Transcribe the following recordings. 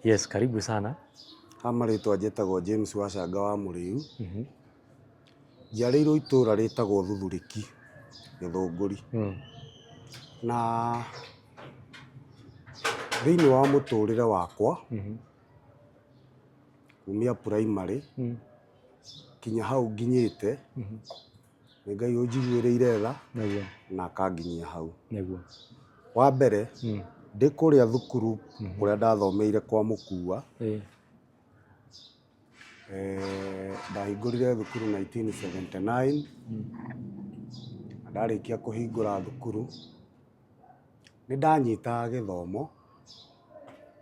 Yes, karibu sana. Marĩtwa njĩtagwo James Wachanga wa Mũrĩu. Njiarĩirwo itũra rĩtagwo Thuthurĩki, Gĩthũngũri. Na thĩinĩ wa mũtũrĩre wakwa, kumia primary kinya hau nginyĩte, nĩ Ngai ũnjiguĩrĩire tha na akanginyia hau. Wa mbere, ndĩ kũrĩa thukuru kũrĩa ndathomeire kwa Mũkua, ndahingũrire thukuru 1979, na ndarĩkia kũhingũra thukuru nĩ ndanyitaga gĩthomo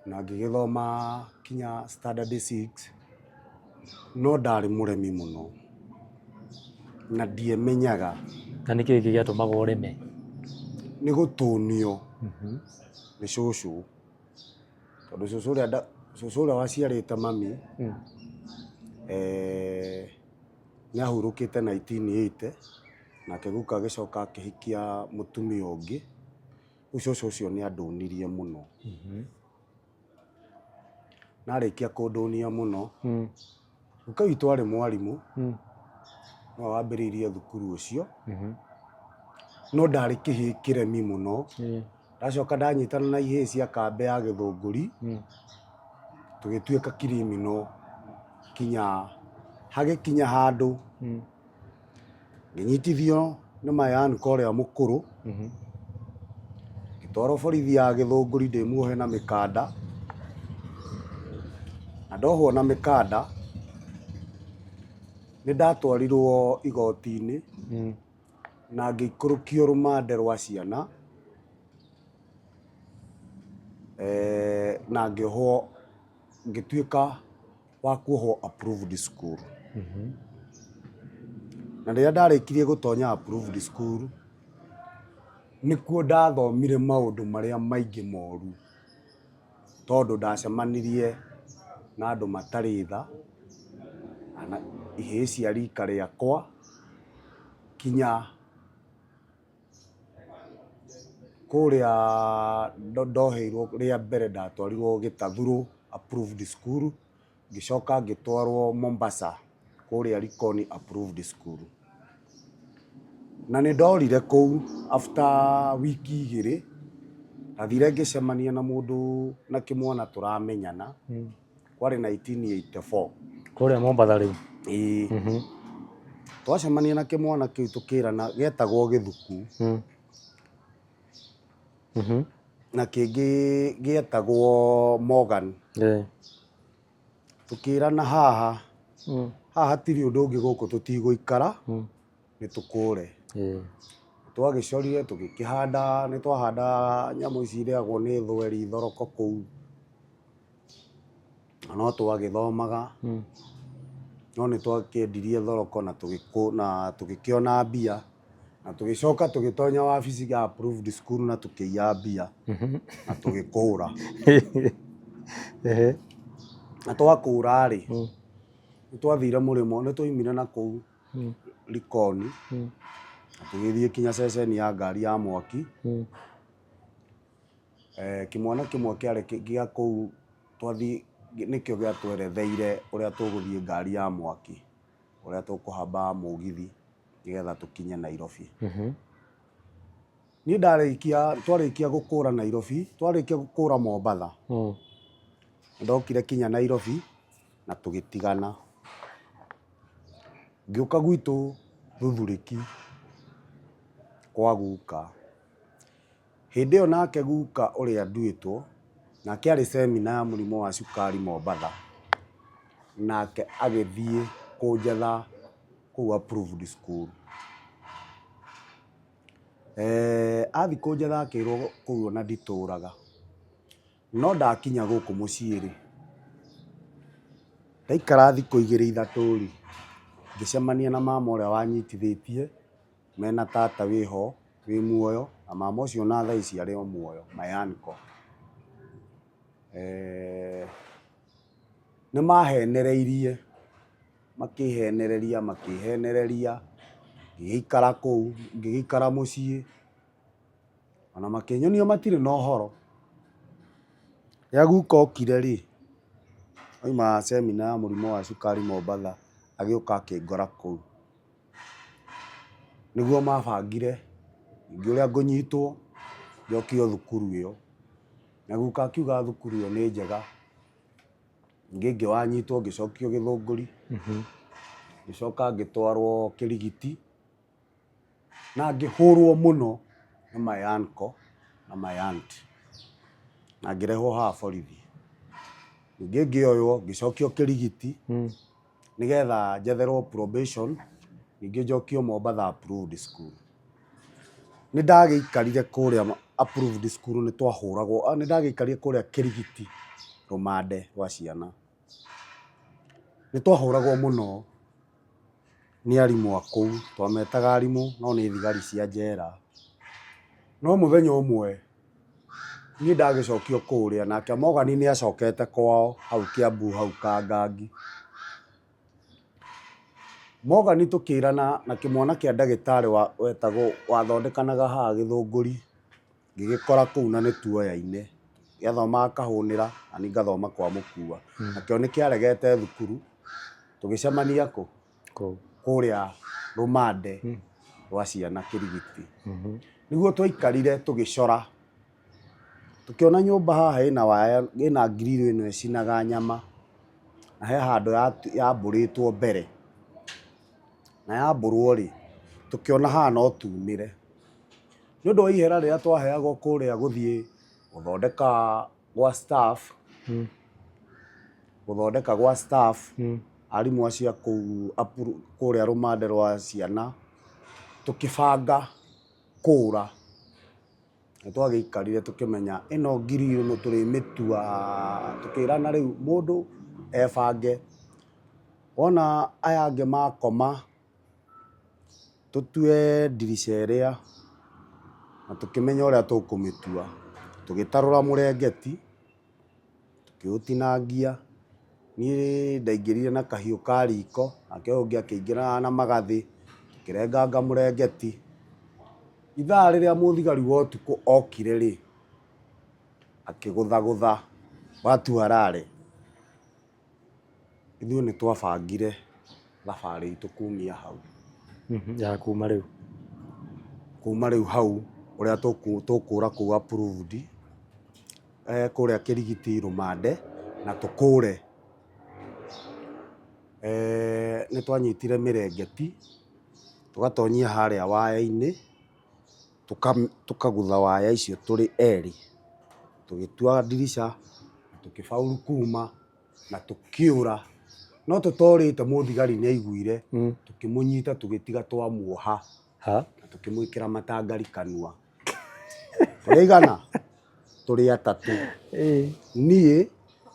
na ngĩgĩthoma kinya standard 6, no ndarĩ mũremi mũno na ndiamenyaga. Na nĩ kĩĩ gĩatũmaga ũreme? Nĩ gũtũnio nĩ cũcũ, tondũ cũcũ ũrĩa waciarĩte mami nĩ ahurũkĩte 1980, nake guka agĩcoka akĩhikia mũtumia ũngĩ. Rĩu cũcũ ũcio nĩ andũnirie mũno. Narĩkia kũndũnia mũno, guka witũ arĩ mwarimũ, no wambĩrĩirie thukuru ũcio, no ndarĩ kĩhĩĩ kĩremi mũno. Ndacoka ndanyitana na ihĩĩ cia kambĩ ya Gĩthũngũri, tũgĩtuĩka criminal kinya hagĩkinya handũ ngĩnyitithio nĩ mayanĩka ũrĩa mũkũrũ, ngĩtwarwo borithi ya Gĩthũngũri ndĩ muohe na mĩkanda, na ndohwo na mĩkanda nĩ ndatwarirwo igoti-inĩ na ngĩikũrũkio rũmande rwa ciana, na ngĩohwo, ngĩtuĩka wa kuohwo approved school. Na rĩrĩa ndarĩkirie gũtonya approved school, nĩkuo ndathomire maũndũ marĩa maingĩ moru, tondũ ndacemanirie na andũ matarĩ tha, na ihĩĩ cia rika rĩakwa, kinya kũrĩa ndoheirwo rĩa mbere ndatwarirwo Gĩtathũrũ approved school, ngĩcoka ngĩtwarwo Mombasa kũrĩa Likoni approved school. Na nĩ ndorire kũu after wiki igĩrĩ, ndathire ngĩcemania na mũndũ na kĩmwana tũramenyana, kwarĩ 1984. Kũrĩa Mombasa rĩu? Ĩĩ. Twacemania na kĩmwana kĩu tũkĩrana, gĩetagwo Gĩthuku, na kĩngĩ gĩetagwo Morgan. Tũkĩrana haha hatirĩ ũndũ ũngĩ gũkũ tũtigũikara, nĩ tũkũre. Twagĩcorire tũgĩkĩhanda, nĩ twahanda nyamũ ici irĩagwo nĩ thweri, thoroko kũu, na no twagĩthomaga, no nĩ twakĩendirie thoroko na tũgĩkĩona mbia, na tũgĩcoka tũgĩtonya wabici ya approved school na tũkĩiya mbia na tũgĩkũra. Na twakũra-rĩ, nĩ twathire mũrĩmo, nĩ twaumire na kũu Likoni na tũgĩthiĩ kinya ceceni ya ngari ya mwaki. Kĩmwana kĩmwe kĩarĩ gĩa kũu, nĩkĩo gĩatweretheire ũrĩa tũgũthiĩ ngari ya mwaki, ũrĩa tũkũhamba mũgithi nĩgetha tũkinye Nairobi. Niĩ twarĩkia gũkũra Nairobi, twarĩkia gũkũra Mombatha, ndokire kinya Nairobi na tũgĩtigana. Ngĩũka gwitũ Thuthurĩki kwa guka. Hĩndĩ ĩyo nake guka ũrĩa nduĩtwo, nake arĩ seminar ya mũrimũ wa cukari Mombatha, nake agĩthiĩ kũnjetha kũu approved school. Athiĩ kũnjetha akĩrwo kũu ona nditũraga, no ndakinya gũkũ mũciĩ-rĩ, ndaikara thikũ igĩrĩ ithatũ-rĩ, ngĩcemania na mama ũrĩa wanyitithĩtie, mena tata wĩho wĩ muoyo, na mama ũcio na thaa ici arĩ o muoyo, mayanĩko. Nĩ mahenereirie, makĩhenereria, ngĩgĩikara kũu, ngĩgĩikara mũciĩ, ona makĩnyonia matirĩ na ũhoro. Rĩrĩa guka okire-rĩ, Oima semina ya mũrimũ wa cukari Mombatha, agĩũka akĩngora kũu. Nĩguo mabangire ningĩ ũrĩa ngũnyitwo njokio thukuru ĩyo. Na guka akiuga thukuru ĩyo nĩ njega. Ningĩ wanyitwo ngĩcokio Gĩthũngũri. Ngĩcoka ngĩtwarwo Kĩrigiti. Na ngĩhũrwo mũno nĩ my uncle na my aunt. Na ngĩrehwo haha borithi. Ningĩ ngĩoywo ngĩcokio Kĩrigiti nĩgetha njetherwo probation, ningĩ njokio Mombatha approved school. Nĩ ndagĩikarire kũrĩa approved school, nĩ twahũragwo, nĩ ndagĩikarire kũrĩa Kĩrigiti rũmande rwa ciana. Nĩ twahũragwo mũno nĩ arimũ a kũu, twametaga arimũ no nĩ thigari cia njera. No mũthenya ũmwe niĩ ndagĩcokio kũrĩa, nake Morgan nĩ acokete kwao hau Kĩambu hau Kangangi. Morgan tũkĩrana na kĩmwana kĩa ndagĩtarĩ wetagwo wathondekanaga haha Gĩthũngũri, ngĩgĩkora kũu na nĩ tuoya-inĩ, gĩathomaga Kahũnĩra na niĩ ngathoma kwa Mũkua. Nakĩo nĩ kĩaregete thukuru, tũgĩcemania kũ? Kũrĩa rũmande rwa ciana Kĩrigiti. Nĩguo twaikarire tũgĩcora, tũkĩona nyũmba haha ĩna waya, ĩna grill ĩno ĩcinaga nyama, na he handũ yambũrĩtwo mbere. Na yambũrwo rĩ, tũkĩona haha no tumĩre. Nĩ ũndũ wa ihera rĩrĩa twaheagwo kũrĩa gũthiĩ gũthondeka gwa staff, gũthondeka gwa staff, arimũ acio a kũu kũrĩa rũmande rwa ciana, tũkĩbanga kũra. Nĩ twagĩikarire tũkĩmenya ĩno grill nĩ tũrĩmĩtua, tũkĩrana rĩu mũndũ ebange. Wona aya angĩ makoma, tũtue ndirica ĩrĩa na tũkĩmenya ũrĩa tũkũmĩtua. Tũgĩtarũra mũrengeti, tũkĩũtinangia. Niĩ ndaingĩrire na kahiũ ka riko, nake ũyũ ũngĩ akĩingĩra na magathĩ, tũkĩrenganga mũrengeti. Ithaa rĩrĩa mũthigari wa ũtukũ okire rĩ, akĩgũthagũtha watu harare. Ithuĩ nĩ twabangire thabarĩ itũ kumia hau. Ya kuma rĩu. Kuma rĩu hau ũrĩa tũkũra kũu approved, kũrĩa Kĩrigiti rũmande na tũkũre. Nĩ twanyitire mĩrengeti, tũgatonyia harĩa waya-inĩ, tũkagũtha waya icio tũrĩ erĩ. Tũgĩtua ndirica, tũkĩbauru kuma na tũkĩũra. No tũtorĩte mũthigari nĩ aiguire, tũkĩmũnyita tũgĩtiga twamuoha na tũkĩmwĩkĩra matangari kanua. Tũrĩigana? Tũrĩ atatũ. Niĩ,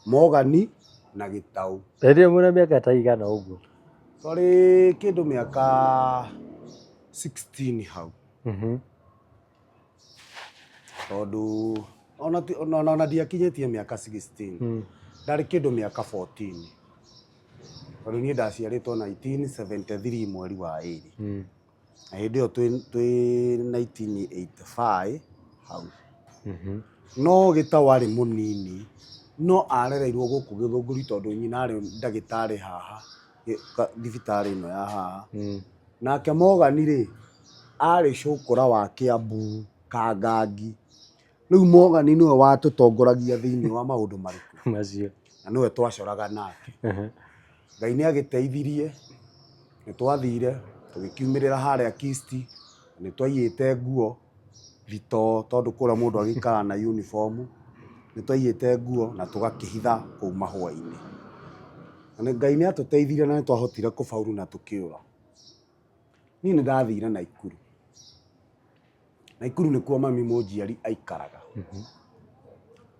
Morgan na Gĩtaũ. Hĩndĩ ĩyo mwĩna mĩaka ta igana ũguo? Twarĩ kĩndũ mĩaka 16 hau. Tondũ ona ndiakinyĩtie mĩaka 16. Ndarĩ kĩndũ mĩaka 14. Tondũ niĩ ndaciarĩtwo 1973 mweri wa ĩrĩ. Na hĩndĩ ĩyo twĩ 1985 hau. No Gĩtaũ arĩ mũnini, no arereirwo gũkũ Gĩthũngũri tondũ nyina arĩ ndagĩtarĩ haha, thibitarĩ ĩno ya haha. Nake Morgan rĩ, arĩ cũkũra wa Kĩambu Kangangi. Rĩu Morgan nĩwe watũtongoragia thĩinĩ wa maũndũ marĩkũ macio, na nĩwe twacoraga nake. Ngai nĩ agĩteithirie, nĩ twathire tũgĩkiumĩrĩra harĩa Kist, nĩ twaiyĩte nguo thitoo tondũ kũrĩa mũndũ agĩikaraga na uniform. Nĩ twaiyĩte nguo na tũgakĩhitha kũu mahũa-inĩ. Ngai nĩ atũteithirie na nĩ twahotire kũbauru na tũkĩũra. Niĩ nĩ ndathire Naikuru. Naikuru nĩkuo mami mũnjiari aikaraga.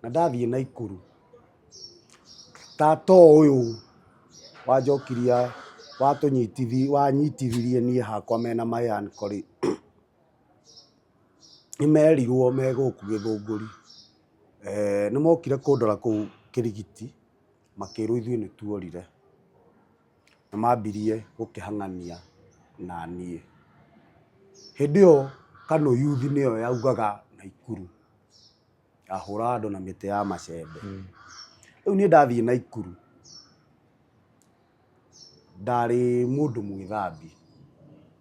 Na ndathiĩ Naikuru, tata ũyũ wanjokirie wanyitithirie niĩ hakwa mena my uncle, nĩ merirwo me gũkũ Gĩthũngũri. Nĩ mokire kũndora kũu Kĩrigiti, makĩrwo ithuĩ nĩ tuorire. Na mambirie gũkĩhang'ania na niĩ. Hĩndĩ ĩyo KANU Youth nĩyo yaugaga Naikuru, yahũraga andũ na mĩtĩ ya macembe. Rĩu niĩ ndathiĩ Naikuru, ndarĩ mũndũ mwĩthambi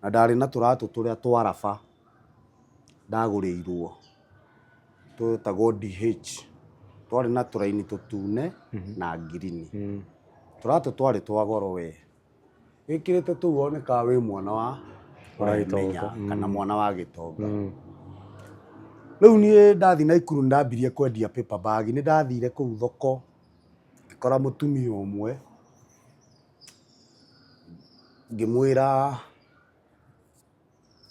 na ndarĩ na tũratũ tũrĩa twaraba ndagũrĩirwo twetagwo DH, twarĩ na tũraini tũtune na ngirini. Tũratũ twarĩ twa goro we, wĩkĩrĩte tũu wonekaga wĩ mwana wa Gĩtonga kana mwana wa Gĩtonga. Rĩu niĩ ndathi Naikuru ndambirie kwendia paper bag. Nĩ ndathire kũu thoko ngĩkora mũtumia ũmwe, ngĩmwĩra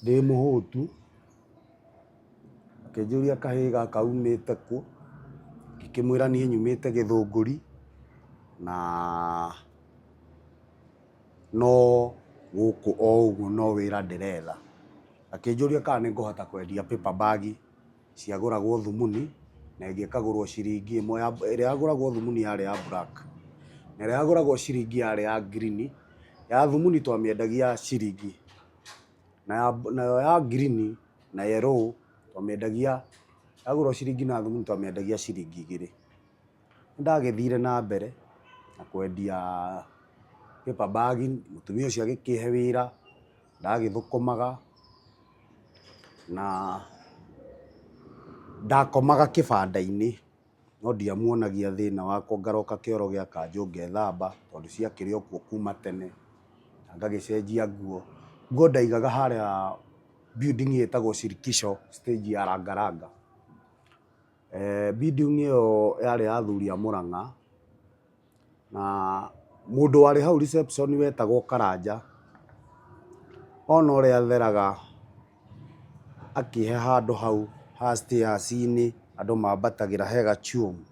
ndĩ mũhũtu, akĩnjũria kahĩĩ gaka umĩte kũ, ngĩkĩmwĩra niĩ nyumĩte Gĩthũngũri na no gũkũ o ũguo no wĩra ndĩretha. Akĩnjũria kana nĩngũhota kwendia paper bag ciagũragwo Thumuni na ĩngĩ ĩkagũrwo ciringi ĩmwe, ĩrĩa yagũragwo Thumuni yarĩ ya black na ĩrĩa yagũragwo ciringi yarĩ ya green. Ya Thumuni twamĩendagia ciringi nayo ya green na yellow twamĩendagia, yagũrwo ciringi na Thumuni twamĩendagia ciringi 2. Nĩndagĩthire na mbere na kwendia paper bag, mũtumia ũcio agĩkĩhe wĩra, ndagĩthũkũmaga na ndakomaga kĩbanda-inĩ no ndiamuonagia thĩna wakwa, ngaroka kĩoro gĩakanjũ ngethamba tondũ ciakĩrĩ o kuo kuma tene, na ngagĩcenjia nguo. Nguo ndaigaga harĩa building ĩtagwo Shirikisho stage ya Rangaranga. Building ĩyo yarĩ ya athuri a Mũrang'a na mũndũ warĩ hau reception wetagwo Karanja, ona ũrĩa atheraga akĩhe handũ hau ha stairs -inĩ andũ mambatagĩra he gachumu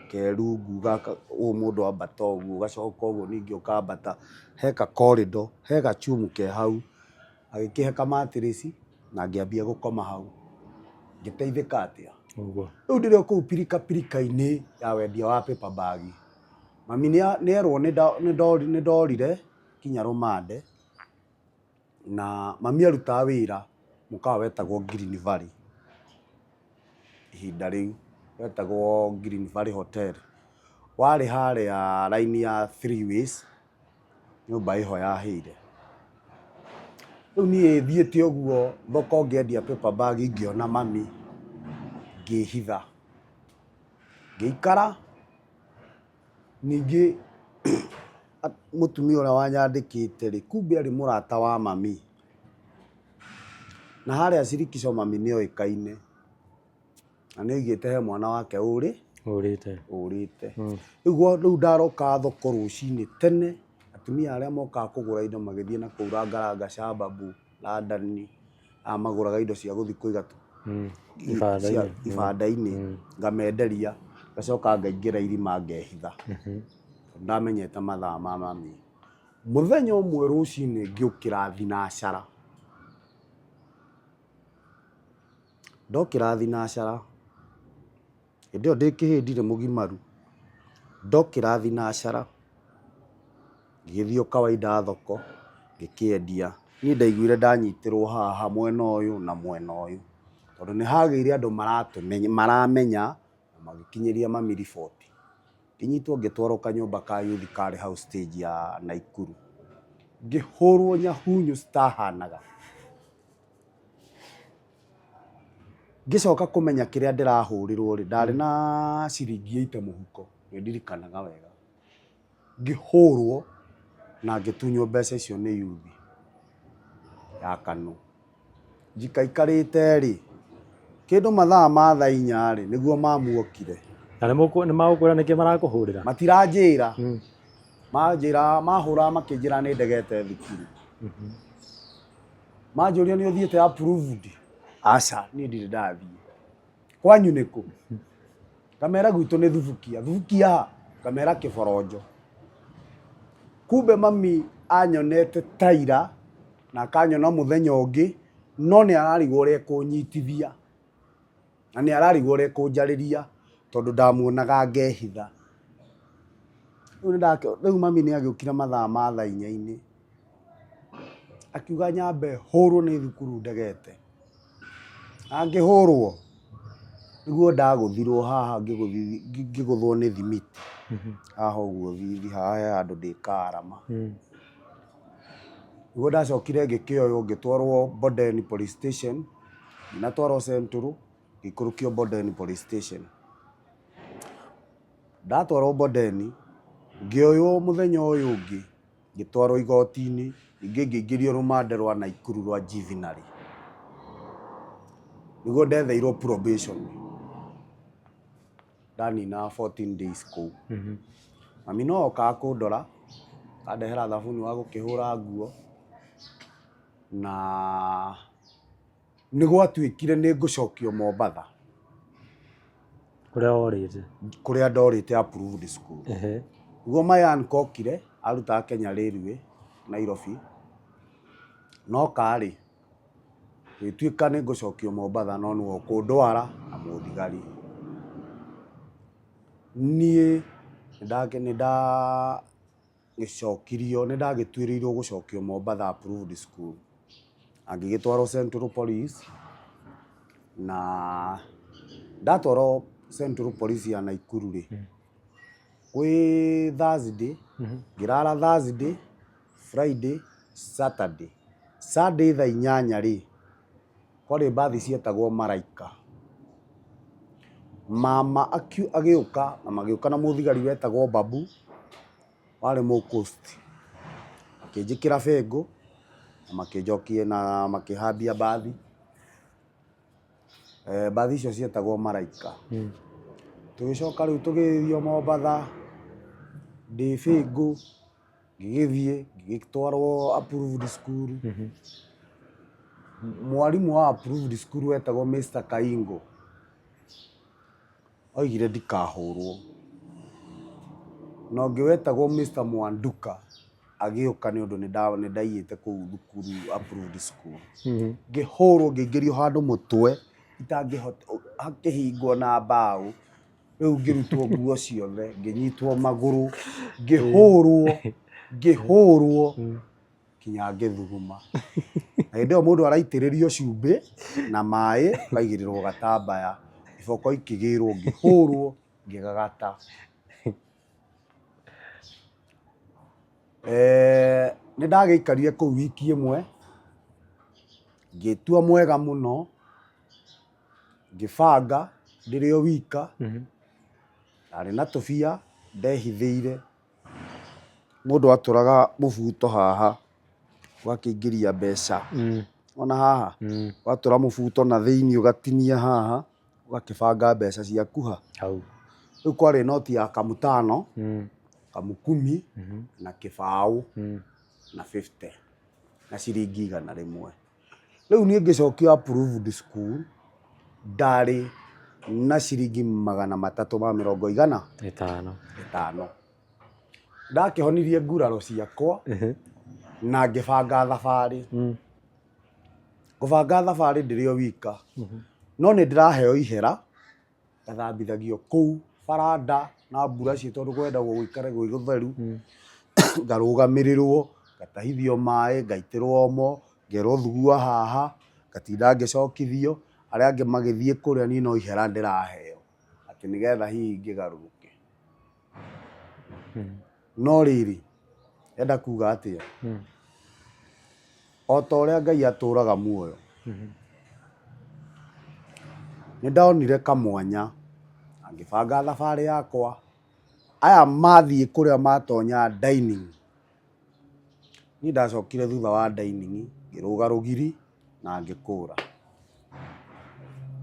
kerungu gaka, ũũ mũndũ ambata ũguo ũgacoka ũguo ningĩ ũkambata he ka corridor, he gachumu ke hau, agĩkĩhe kamatĩrĩci na ngĩambia gũkoma hau. Ngĩteithĩka atĩa? Rĩu ndĩrĩ o kũu pirika pirika-inĩ ya wendia wa paper bag, mami nĩerwo nĩndorire kinya Rũmande na mami arutaga wĩra mũkawa wetagwo Green Valley. Ihinda rĩu wetagwo Green Valley Hotel, warĩ harĩa raini ya 3 ways, nyũmba ĩho yahĩire. Rĩu niĩ thiĩte ũguo thoko ngĩendia paper bag, ngĩona mami, ngĩhitha, ngĩikara. Ningĩ mũtumia ũrĩa wanyandĩkĩte rĩ, kumbe arĩ mũrata wa mami, na harĩa Shirikisho mami nĩoĩkaine na nĩoigĩte he mwana wake ũrĩte. Rĩu ndaroka thoko rũcinĩ tene, atumia arĩa mokaga kũgũra indo magĩthiĩ na kũu Rangaranga, Shambabu, Landani, magũraga indo cia gũthiĩ kũiga ibanda-inĩ, ngamenderia, ngacoka ngaingĩra irima ngehitha, ndamenyete mathaa ma mami. Mũthenya ũmwe rũcinĩ ngĩũkĩra thinacara, ndokĩra thinacara, hĩndĩ ĩyo ndĩ kĩhĩĩ ndirĩ mũgimaru, ndokĩra thinacara ngĩgĩthiĩ o kawaida thoko ngĩkĩendia. Niĩ ndaiguire ndanyitĩrwo haha mwena ũyũ na mwena ũyũ tondũ nĩ hagĩire andũ maramenya na magĩkinyĩria mami riboti. Ngĩnyitwo ngĩtwarwo kanyũmba ka youth karĩ hau stage ya Naikuru, ngĩhũrwo nyahunyu citahanaga, ngĩcoka kũmenya kĩrĩa ndĩrahũrĩrwo rĩ, ndarĩ na ciringi 8 mũhuko, nĩndirikanaga wega. Ngĩhũrwo na ngĩtunywo mbeca icio nĩ youth ya Kanu. Njikaikarĩte rĩ, kĩndũ mathaa ma thaa 4 rĩ, nĩguo mamuokire. Na nĩmagũkwĩra nĩkĩ marakũhũrĩra? Matiranjĩra, mahũraga makĩnjĩra nĩ ndegete thukuru. Manjũria nĩ ũthiĩte approved? Aca, niĩ ndirĩ ndathiĩ. Kwanyu nĩ kũ? Ngamera gwitũ nĩ Thubukia. Thubukia ha? Ngamera Kĩboronjo. Kumbe mami anyonete ta ira na akanyona mũthenya ũngĩ, no nĩ ararigwo ũrĩa ekũnyitithia na nĩ ararigwo ũrĩa ekũnjarĩria tondũ ndamuonaga ngehitha. Rĩu mami nĩ agĩũkire mathaa ma thaa 4-inĩ, akiuga nyambe hũrwo nĩ thukuru ndegete. Na ngĩhũrwo nĩguo ndagũthirwo haha, ngĩgũthwo nĩ thimiti haha ũguo thithi, haha he handũ ndĩka arama. niguo ndacokire ngĩkĩoywo ngĩtwarwo Bondeni police station, natwarwo Central ngĩikũrũkio Bondeni police station. Ndatwarwo Bondeni ngĩoywo mũthenya ũyũ ũngĩ ngĩtwarwo igoti-inĩ, ningĩ ngĩingĩrio rũmande rwa Naikuru rwa juvenile, niguo ndetheirwo probation, ndanina 14 days kũu. Mami no okaga kũndora akandehera thabuni wa gũkĩhũra nguo, na nĩ gwatuĩkire nĩ ngũcokio Mombatha kũrĩa ndorĩte approved school. Niguo my uncle okire arutaga Kenya Railway Nairobi, noka-rĩ gĩtuĩka nĩ ngũcokio Mombatha no nĩwe ũkũndwara na mũthigari. Niĩ nĩndagĩtuĩrĩirwo gũcokio Mombatha approved school, na ngĩgĩtwarwo Central Police, na ndatwarwo Central Police ya Naikuru-rĩ gwĩ Thursday, ngĩrara Thursday, Friday, Saturday. Sunday thaa 8-rĩ kwarĩ mbathi cietagwo Malaika. Mama agĩũka na magĩũka na mũthigari wetagwo Babu warĩ Mũcoast, akĩnjĩkĩra bengũ na makĩnjokia na makĩhambia mbathi. Mbathi icio cietagwo Malaika. Tũgĩcoka rĩu tũgĩthio Mombatha, ndĩ bengũ ngĩgĩthiĩ ngĩgĩtwarwo approved school. Mwarimũ wa approved school wetagwo Mr. Kaingo oigire ndikahũrwo, na ũngĩ wetagwo Mr. Mwanduka agĩũka nĩ ũndũ nĩ ndaiyĩte kũu thukuru approved school. Ngĩhũrwo ngĩingĩrio handũ mũtwe itangĩhota, hakĩhingwo na mbaũ, rĩu ngĩrutwo nguo ciothe, ngĩnyitwo magũrũ, ngĩhũrwo kinya ngĩthuguma. Na hĩndĩ ĩyo mũndũ araitĩrĩrio cumbĩ na maĩ ũkaigĩrĩrwo gatambaya, iboko ikĩgĩrwo, ngĩhũrwo ngĩgagata. Nĩ ndagĩikarire kũu wiki ĩmwe, ngĩtua mwega mũno, ngĩbanga ndĩrĩ o wika, ndarĩ na tũbia ndehithĩire. Mũndũ atũraga mũbuto haha ũgakĩingĩria mbeca, ona haha watũra mũbuto na thĩiniĩ ũgatinia haha ũgakĩbanga mbeca ciaku hau. Rĩu kwarĩ noti ya kamũtano, kamũkumi na kĩbaũ na 50 na ciringi 100. Rĩu niĩ ngĩcokio approved school ndarĩ na ciringi 350. Ndakĩhonirie nguraro ciakwa na ngĩbanga thabarĩ. Ngũbanga thabarĩ ndĩrĩ o wika, no nĩ ndĩraheo ihera ngathambithagio kũu baranda na mburaci tondũ kwendagwo gũikare gwĩ gũtheru, ngarũgamĩrĩrwo, ngatahithio maĩ, ngaitĩrwo omo, ngerwo thugua haha, ngatinda ngĩcokithio. Arĩa angĩ magĩthiĩ kũrĩa, niĩ no ihera ndĩraheo atĩ nĩgetha hihi ngĩgarũrũke. No rĩrĩ enda kuga atĩa? O ta ũrĩa Ngai atũraga muoyo, nĩ ndonire kamwanya na ngĩbanga thabarĩ yakwa. Aya mathiĩ kũrĩa matonya dining, niĩ ndacokire thutha wa dining, ngĩrũga rũgiri na ngĩkũra.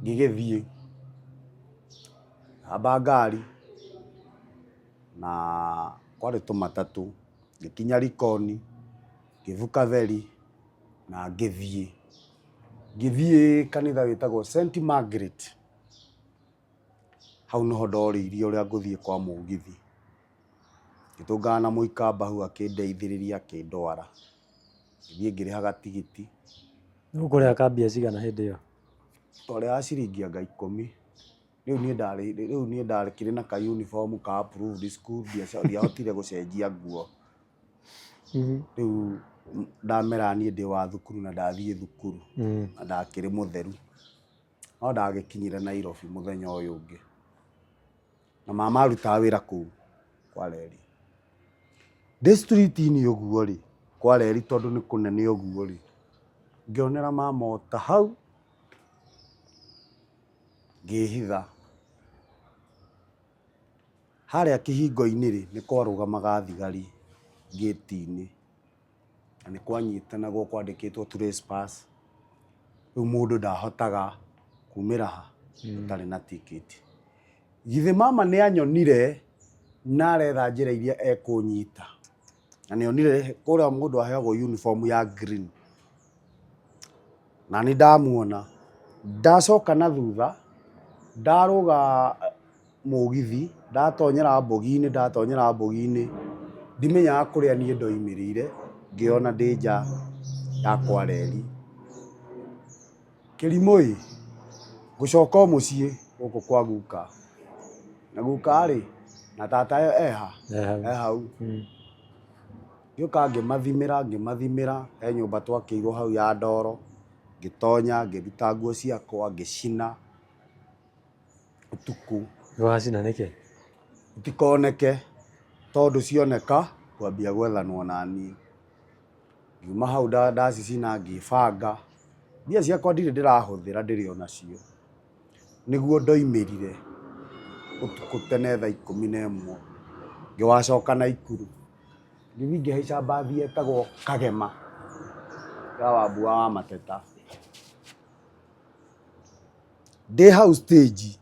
Ngĩgĩthiĩ hamba ngari na kwarĩ tũmatatũ, ngĩkinya Likoni, ngĩbuka theri na ngĩthiĩ kanitha wĩtagwo St. Margaret. Hau noho ndorĩirie ũrĩa ngũthiĩ kwa mũgithi, ngĩtũngana na mũikamba hau akĩndeithĩrĩria akĩndwara, ngĩthiĩ ngĩrĩhaga tigiti. Ũkũrĩha kambia cigana hĩndĩ ĩyo? Twarĩhaga ciringi anga 10. Rĩu niĩ ndarĩ na ka uniform ka approved school, ndiahotire gũcenjia nguo. Rĩu ndamera niĩ ndĩ wa thukuru na ndathiĩ thukuru na ndakĩrĩ mũtheru. No ndagĩkinyire Nairobi mũthenya ũyũ ũngĩ, na mama arutaga wĩra kũu kwa reri. Ndĩ street-inĩ ũguo-rĩ, kwa reri tondu ni kunene uguo ri ngionera mama ota hau ngihitha haria kihingo-ini ri ni kwarugamaga thigari gate-ini na ni kwanyitanagwo kwandikitwo trespass riu mundu ndahotaga kumira ha utari na ticket githi mama ni anyonire na aretha njira iria ekunyita na nionire kuria mundu aheagwo uniform ya green na ni ndamuona ndacoka na thutha ndaruga mugithi ndatonyera mbogi-ini ndimenyaga kuria nie ndoimirire ngiona ndi nja ya kwa reri Kirimoi gucoka mucii guku kwa guka na guka ri na tata eha hau ngioka ngimathimira he nyumba twakirwo hau ya ndoro ngitonya ngiruta nguo ciakwa ngicina utuku wacina niki itikoneke tondu cioneka kwambia gwethanwo na niĩ ngiuma hau ndacicina ngibanga mbia ciakwa ndirĩ ndĩrahuthĩra ndĩrĩ onacio nĩguo ndoimirire utuku tene thaa 11 ngiwacoka Naikuru ngĩthiĩ ngĩhaica mbathi yetagwo Kagema ya Wambua wa Mateta ndĩ hau stage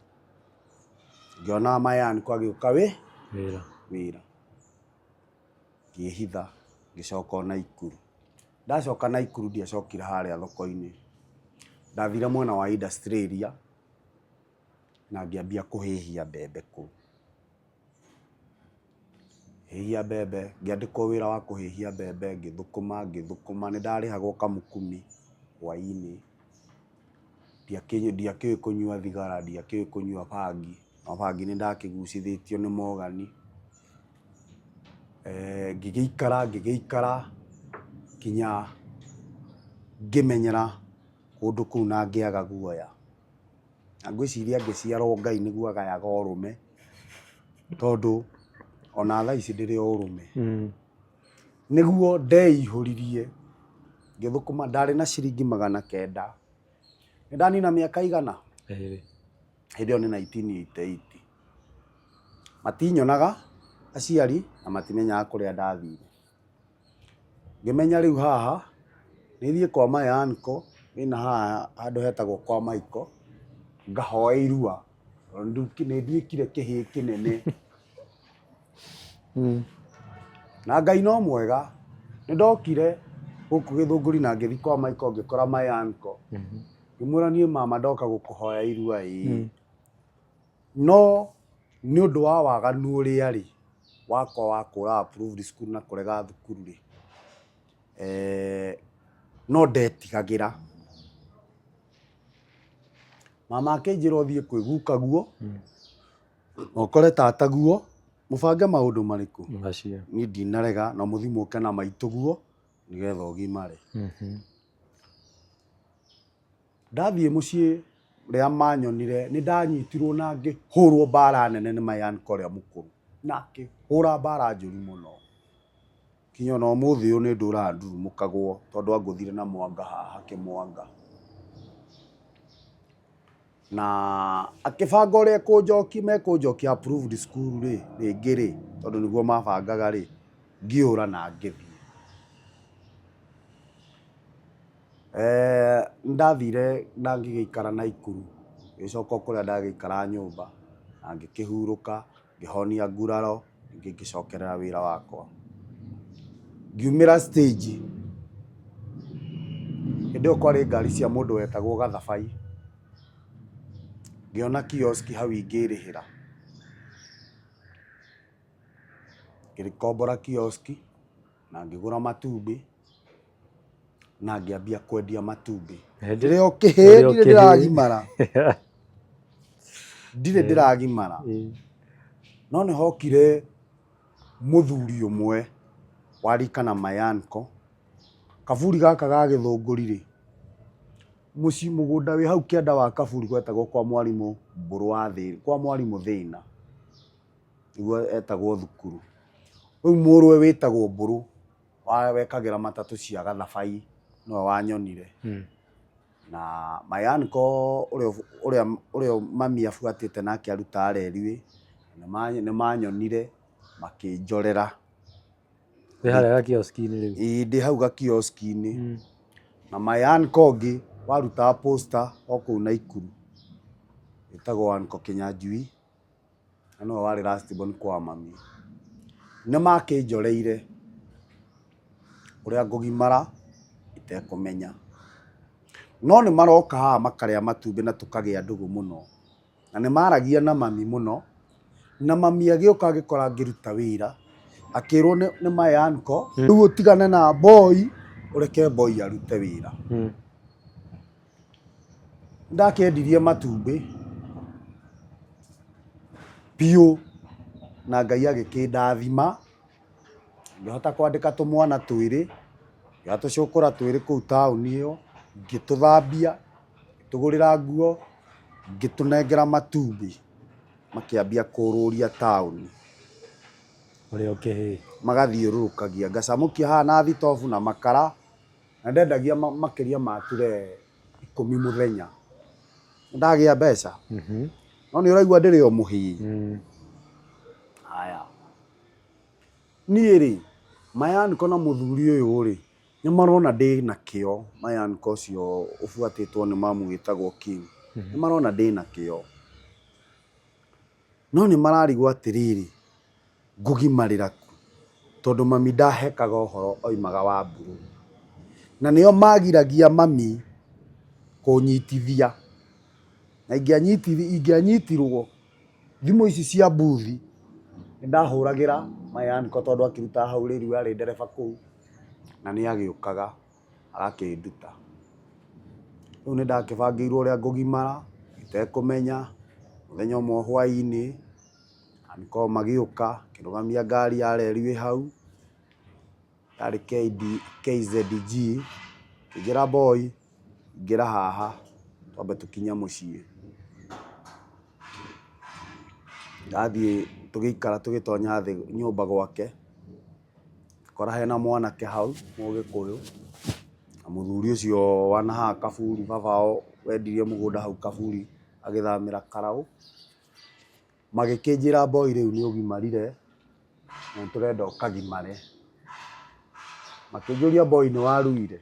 ngiona Mayan kwagĩũka wĩra ngĩhitha ngĩcoka Naikuru ndacoka Naikuru ndiacokire harĩa thoko-inĩ ndathire mwena wa industry area na ngĩambia kũhĩhia mbembe kũu hĩhia mbembe ngĩandĩkwo wĩra wa kũhĩhia mbembe ngĩthũkũma nĩ ndarĩhagwo kamũkumi hwaĩ-inĩ ndiakĩũĩ kũnyua thigara ndiakĩũĩ kũnyua bangi no bangi nĩ ndakĩgucithĩtio nĩ Mogani ngĩgĩikara kinya ngĩmenyera kũndũ kũu na ngĩaga guoya na ngwĩciria ngĩciarwo Ngai nĩguo agayaga ũrũme tondu ona thaa ici ndĩrĩ o ũrũme nĩguo ndeihũririe ngĩthũkũma ndarĩ na ciringi 900 nĩ ndanina mĩaka igana hĩndĩ ĩyo nĩ 1988 matinyonaga aciari na matimenyaga kũrĩa ndathire ngĩmenya rĩu haha nĩ thiĩ kwa my uncle wĩna haha handũ hetagwo kwa Michael ngahoe irua nĩ nduĩkire kĩhĩĩ kĩnene na Ngai no mwega nĩ ndokire gũkũ Gĩthũngũri na ngĩthiĩ kwa Michael ngĩkora my uncle ngĩmwĩra niĩ mama ndoka gũkũhoya irua no nĩ ũndũ wa waganu ũrĩa rĩ wakwa wa kũra approved school na kũrega thukuru rĩ no ndetigagĩra mama akĩnjĩra ũthiĩ kwĩ guka guo ũkore tata guo mũbange maũndũ marĩkũ niĩ ndinarega na mũthiĩ mũke na maitũ guo nĩgetha ũgimare ndathiĩ mũciĩ rĩa manyonire nĩ ndanyitirwo na ngĩhũrwo mbara nene nĩ my uncle ũrĩa mũkũrũ na akĩhũra mbara njũru mũno kinya ona ũmũthĩ ũyũ nĩ ndũraga ndurumũkagwo tondũ angũthire na mwanga haha kĩmwanga na akĩbanga ũrĩa mekũnjokia approved school rĩ rĩngĩ rĩ tondũ nĩguo mabangaga rĩ ngĩũra na ngĩthiĩ ndathire na ngĩgĩikara Naikuru ngĩcoka kũrĩa ndagĩikara nyũmba na ngĩkĩhurũka ngĩhonia nguraro ngĩcokerera wĩra wakwa ngiumĩra stage hĩndĩ ĩyo kwarĩ ngari cia mũndũ wetagwo Gathabai ngĩona kioski hau ingĩrĩhĩra ngĩkombora kioski na ngĩgũra matumbĩ na ngĩambia kwendia matumbĩ ndĩrĩ o kĩhĩĩ ndirĩ ndĩragimara no nĩ hokire mũthuri ũmwe warikana my uncle kaburi gaka ga Gĩthũngũri rĩ mũciĩ mũgũnda wĩ hau kĩanda wa kaburi gwetagwo kwa mwarimũ Mbũrũ wa Thĩna kwa mwarimũ Thĩna nĩguo etagwo thukuru rĩu mũrũwe wĩtagwo Mbũrũ wekagira matatu cia gathabai no wanyonire na my uncle uria mami afuatite nake aruta reri ni manyonire makinjorera Wĩ harĩa kioski-inĩ rĩu? Ndi hau gakioski-inĩ na my uncle ũngĩ warutaga poster o kũu Naikuru wĩtagwo Uncle Kĩnyanjui na nĩwe warĩ last born kwa mami. Nĩ makĩnjoreire ũrĩa ngũgimara itekũmenya, no nĩ maroka haha makarĩa matumbĩ na tũkagĩa ndũgũ mũno, na nĩ maragia na mami mũno, na mami agĩũka agĩkora ngĩruta wĩra akĩrwo nĩ my uncle rĩu ũtigane na boy ũreke boy arute wĩra. Ndakĩendirie matumbĩ biũ na Ngai agĩkĩndathima, ngĩhota kwandĩka tũmwana twĩrĩ, ngĩatũcũkũra twĩrĩ kũu taũni ĩyo, ngĩtũthambia, ngĩtũgũrĩra nguo, ngĩtũnengera matumbĩ, makĩambia kũrũria taũni ũrĩa ũkĩhĩ magathiũrũrũkagia, ngacamũkia haha na thitobu na makara, na ndendagia makĩria ma ture 10 mũthenya. Ndagĩa mbeca no nĩ ũraigua ndĩrĩ o mũhĩĩ. Haya niĩ rĩ my uncle na mũthuri ũyũ rĩ nĩ marona ndĩna kĩo. My uncle ũcio ũbuatĩtwo nĩ mamu wĩtagwo King nĩ marona ndĩna kĩo, no nĩ mararigwo atĩrĩrĩ ngũgimarĩra kũ, tondũ mami ndahekaga ũhoro oimaga Wamburu, na nĩo magiragia mami kũnyitithia, na ingĩanyitirwo thimũ ici cia mbuthi nĩ ndahũragĩra my uncle tondũ akĩrutaga hau rĩu arĩ ndereba kũu na nĩ agĩũkaga agakĩnduta. Rĩu nĩ ndakĩbangĩirwo ũrĩa ngũgimara itekũmenya. Mũthenya ũmwe hwaĩ-inĩ uncle magĩũka akĩrũgamia ngari ya reri ĩ hau yarĩ KZG, ngĩra boy ngĩra haha twambe tũkinye mũciĩ. Ndathiĩ tũgĩikara tũgĩtonya thĩ nyũmba gwake, ngĩkora hena mwanake hau Mũgĩkũyũ na mũthuri ũcio wanahaga Kaburi, baba wao wendirie mũgũnda hau Kaburi agĩthamĩra Karaũ. Magĩkĩnjĩra boy rĩu nĩ ũgimarire na nĩ tũrenda ũkagimare. Makĩnjũria boy nĩ waruire,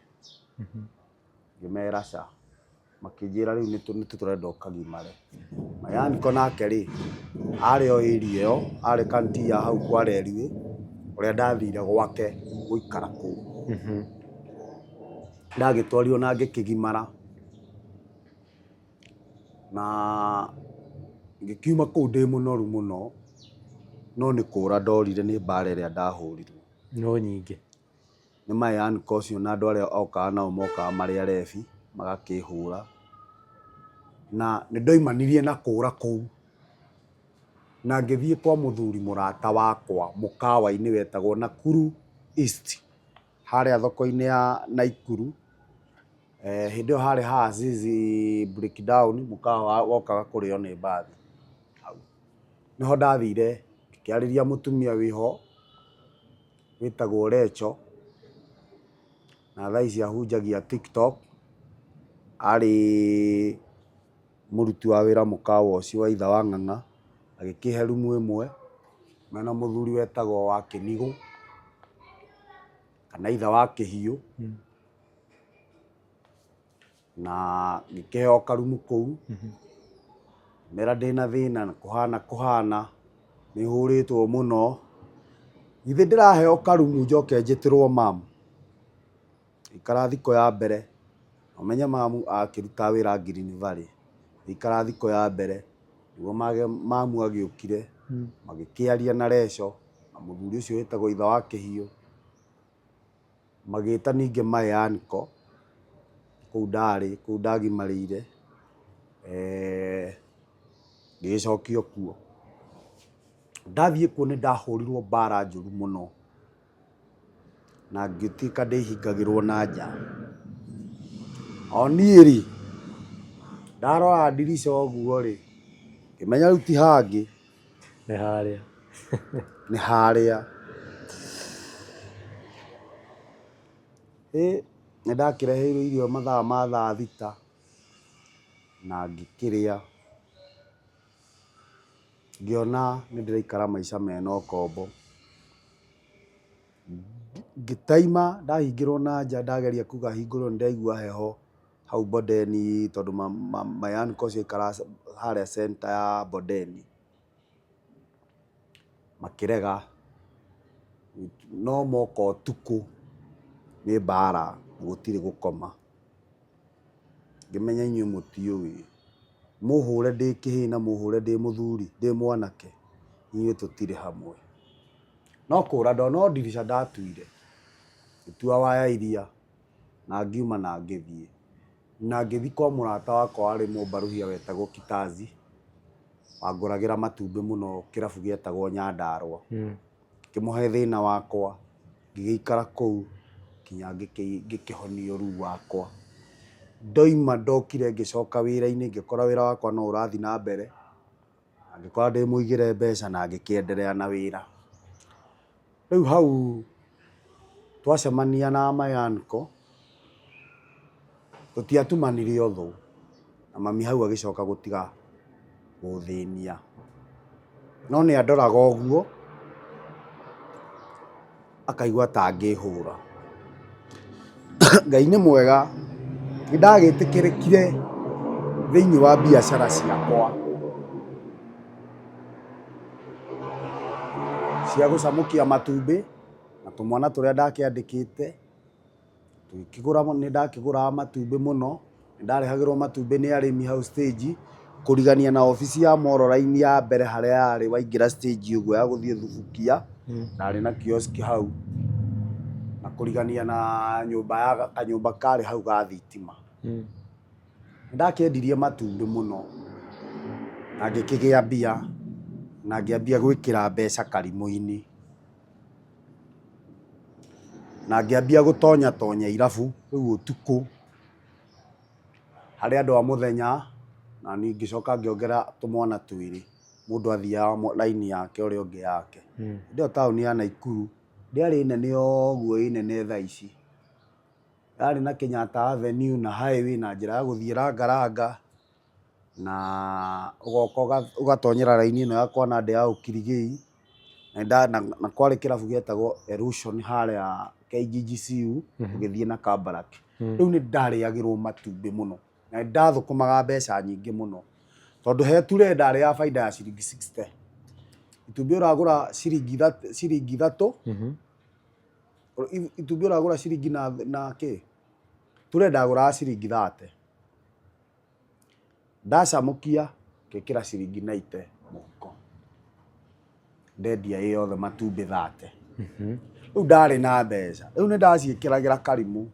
ngĩmera ca. Makĩnjĩra rĩu nĩ tũrenda ũkagimare. My uncle nake rĩ arĩ o area ĩyo, arĩ kantia hau kwa reri ũrĩa ndathire gwake gũikara kũu. Ndagĩtwarirwo na ngĩkĩgimara na ngĩkiuma kũu ndĩ mũnoru mũno, no nĩ kũra ndorire nĩ mbara ĩrĩa ndahũrirwo no nyingĩ. nĩ my uncle ũcio na andũ arĩa okaga nao mokaga marĩ arebi magakĩhũra, na nĩ ndoimanirie na kũra kũu na ngĩthiĩ kwa mũthuri mũrata wakwa mũkawa-inĩ wetagwo Nakuru East harĩa thoko-inĩ ya Naikuru. Hĩndĩ ĩyo harĩ haha Zizi breakdown, mũkawa wokaga kũrĩo nĩ mbathi hau. Nĩho ndathire ngĩkĩarĩria mũtumia wĩho wĩtagwo Recho, na thaa ici ahunjagia TikTok, arĩ mũruti wa wĩra mũkawa ũcio wa ithe wa Ng'ang'a, agĩkĩhe rumu ĩmwe mena mũthuri wetagwo wa Kĩnigũ kana ithe wa Kĩhiũ, na ngĩkĩheo karumu kũu. Mera ndĩna thĩna kũhana nĩ hũrĩtwo mũno, githĩ ndĩraheo karumu njoke njĩtĩrwo mamu. Ikara thikũ ya mbere, ũmenye mamu akĩruta wĩra Green Valley, ikara thikũ ya mbere nĩguo mamu agĩũkire magĩkĩaria na Recho na mũthuri ũcio wĩtagwo ithe wa Kĩhiũ, magĩĩta ningĩ my uncle kũu ndarĩ, kũu ndagimarĩire, ngĩgĩcokio kuo. Ndathiĩ kuo nĩ ndahũrirwo mbara njũru mũno na ngĩtuĩka ndĩhingagĩrwo na nja. O niĩ rĩ ndarora ndirica ũguo rĩ ngĩmenya rĩu ti hangĩ nĩ harĩa nĩ harĩa. nĩ ndakĩreheirwo irio mathaa ma thaa thita na ngĩkĩrĩa, ngĩona nĩ ndĩraikara maica mena ũkombo. Ngĩtaima ndahingĩrwo na nja, ndageria kuga hingũrĩrwo nĩ ndaigua heho hau Bondeni tondũ my uncle ũcio aikaraga harĩa center ya Bondeni. Makĩrega, no moka ũtukũ nĩ mbara, gũtirĩ gũkoma. Ngĩmenya inyuĩ mũtiũĩ, mũhũre ndĩ kĩhĩ na mũhũre ndĩ mũthuri, ndĩ mwanake, inyuĩ tũtirĩ hamwe. No kũra no ndirica ndatuire, ngĩtua waya iria na ngiuma na ngĩthiĩ. Na ngĩthiĩ kwa mũrata wakwa warĩ mũmbaruhia wetagwo Kitazi, wangũragĩra matumbĩ mũno kĩrabu gĩetagwo Nyandarua. Ngĩmũhe thĩna wakwa, ngĩgĩikara kũu nginya ngĩkĩhonio rũu wakwa. Ndoima ndokire ngĩcoka wĩra-inĩ, ngĩkora wĩra wakwa no ũrathiĩ na mbere, ngĩkora ndĩmũigĩre mbeca na ngĩkĩenderea na wĩra. Rĩu hau twacemania na my uncle, tũtiatumanire ũthũ, na mami hau agĩcoka gũtiga gũthĩnia. No nĩ andoraga ũguo, akaigua ta angĩhũra. Ngai nĩ mwega, nĩ ndagĩtĩkĩrĩkire thĩinĩ wa biacara ciakwa cia gũcamũkia matumbĩ na tũmwana tũrĩa ndakĩandĩkĩte. Nĩ ndakĩgũraga matumbĩ mũno, nĩ ndarehagĩrwo matumbĩ nĩ arĩmi hau stage, kũrigania na obici ya Molo line ya mbere harĩa yarĩ waingĩra stage ũguo ya gũthiĩ Thubukia, ndarĩ na kioski hau, na kũrigania na kanyũmba karĩ hau ga thitima. Nĩ ndakĩendirie matumbĩ mũno na ngĩkĩgĩa mbia na ngĩambia gwĩkĩra mbeca karimũ-inĩ, na ngĩambia gũtonya irabu rĩu ũtukũ harĩ andũ a mũthenya, na niĩ ngĩcoka ngĩongerera tũmwana twĩrĩ, mũndũ athiaga raini yake ũrĩa ũngĩ yake. Hĩndĩ ĩyo taũni ya Naikuru ndĩarĩ nene ũguo ĩ nene thaa ici, yarĩ na Kenyatta Avenue na highway na njĩra ya gũthiĩ Rangaranga, na ũgoka ũgatonyera raini ĩno yakwa na ndĩ ya Ũkirigĩi, na kwarĩ kĩrabu gĩetagwo Elution harĩa KGGCU ũgĩthiĩ na Kabarak. Rĩu nĩ ndarĩagĩrwo matumbĩ mũno na nĩ ndathũkũmaga mbeca nyingĩ mũno, tondũ he ture ndarĩ ya baida ya ciringi 60. Itumbĩ ũragũra ciringi 3, itumbĩ ũragũra ciringi na kĩ, ture ndagũraga ciringi 30. Ndacamũkia ngĩkĩra ciringi 90 mũhuko, ndendia yothe matumbĩ 30. Rĩu ndarĩ na mbeca, rĩu nĩ ndaciĩkĩragĩra karimũ.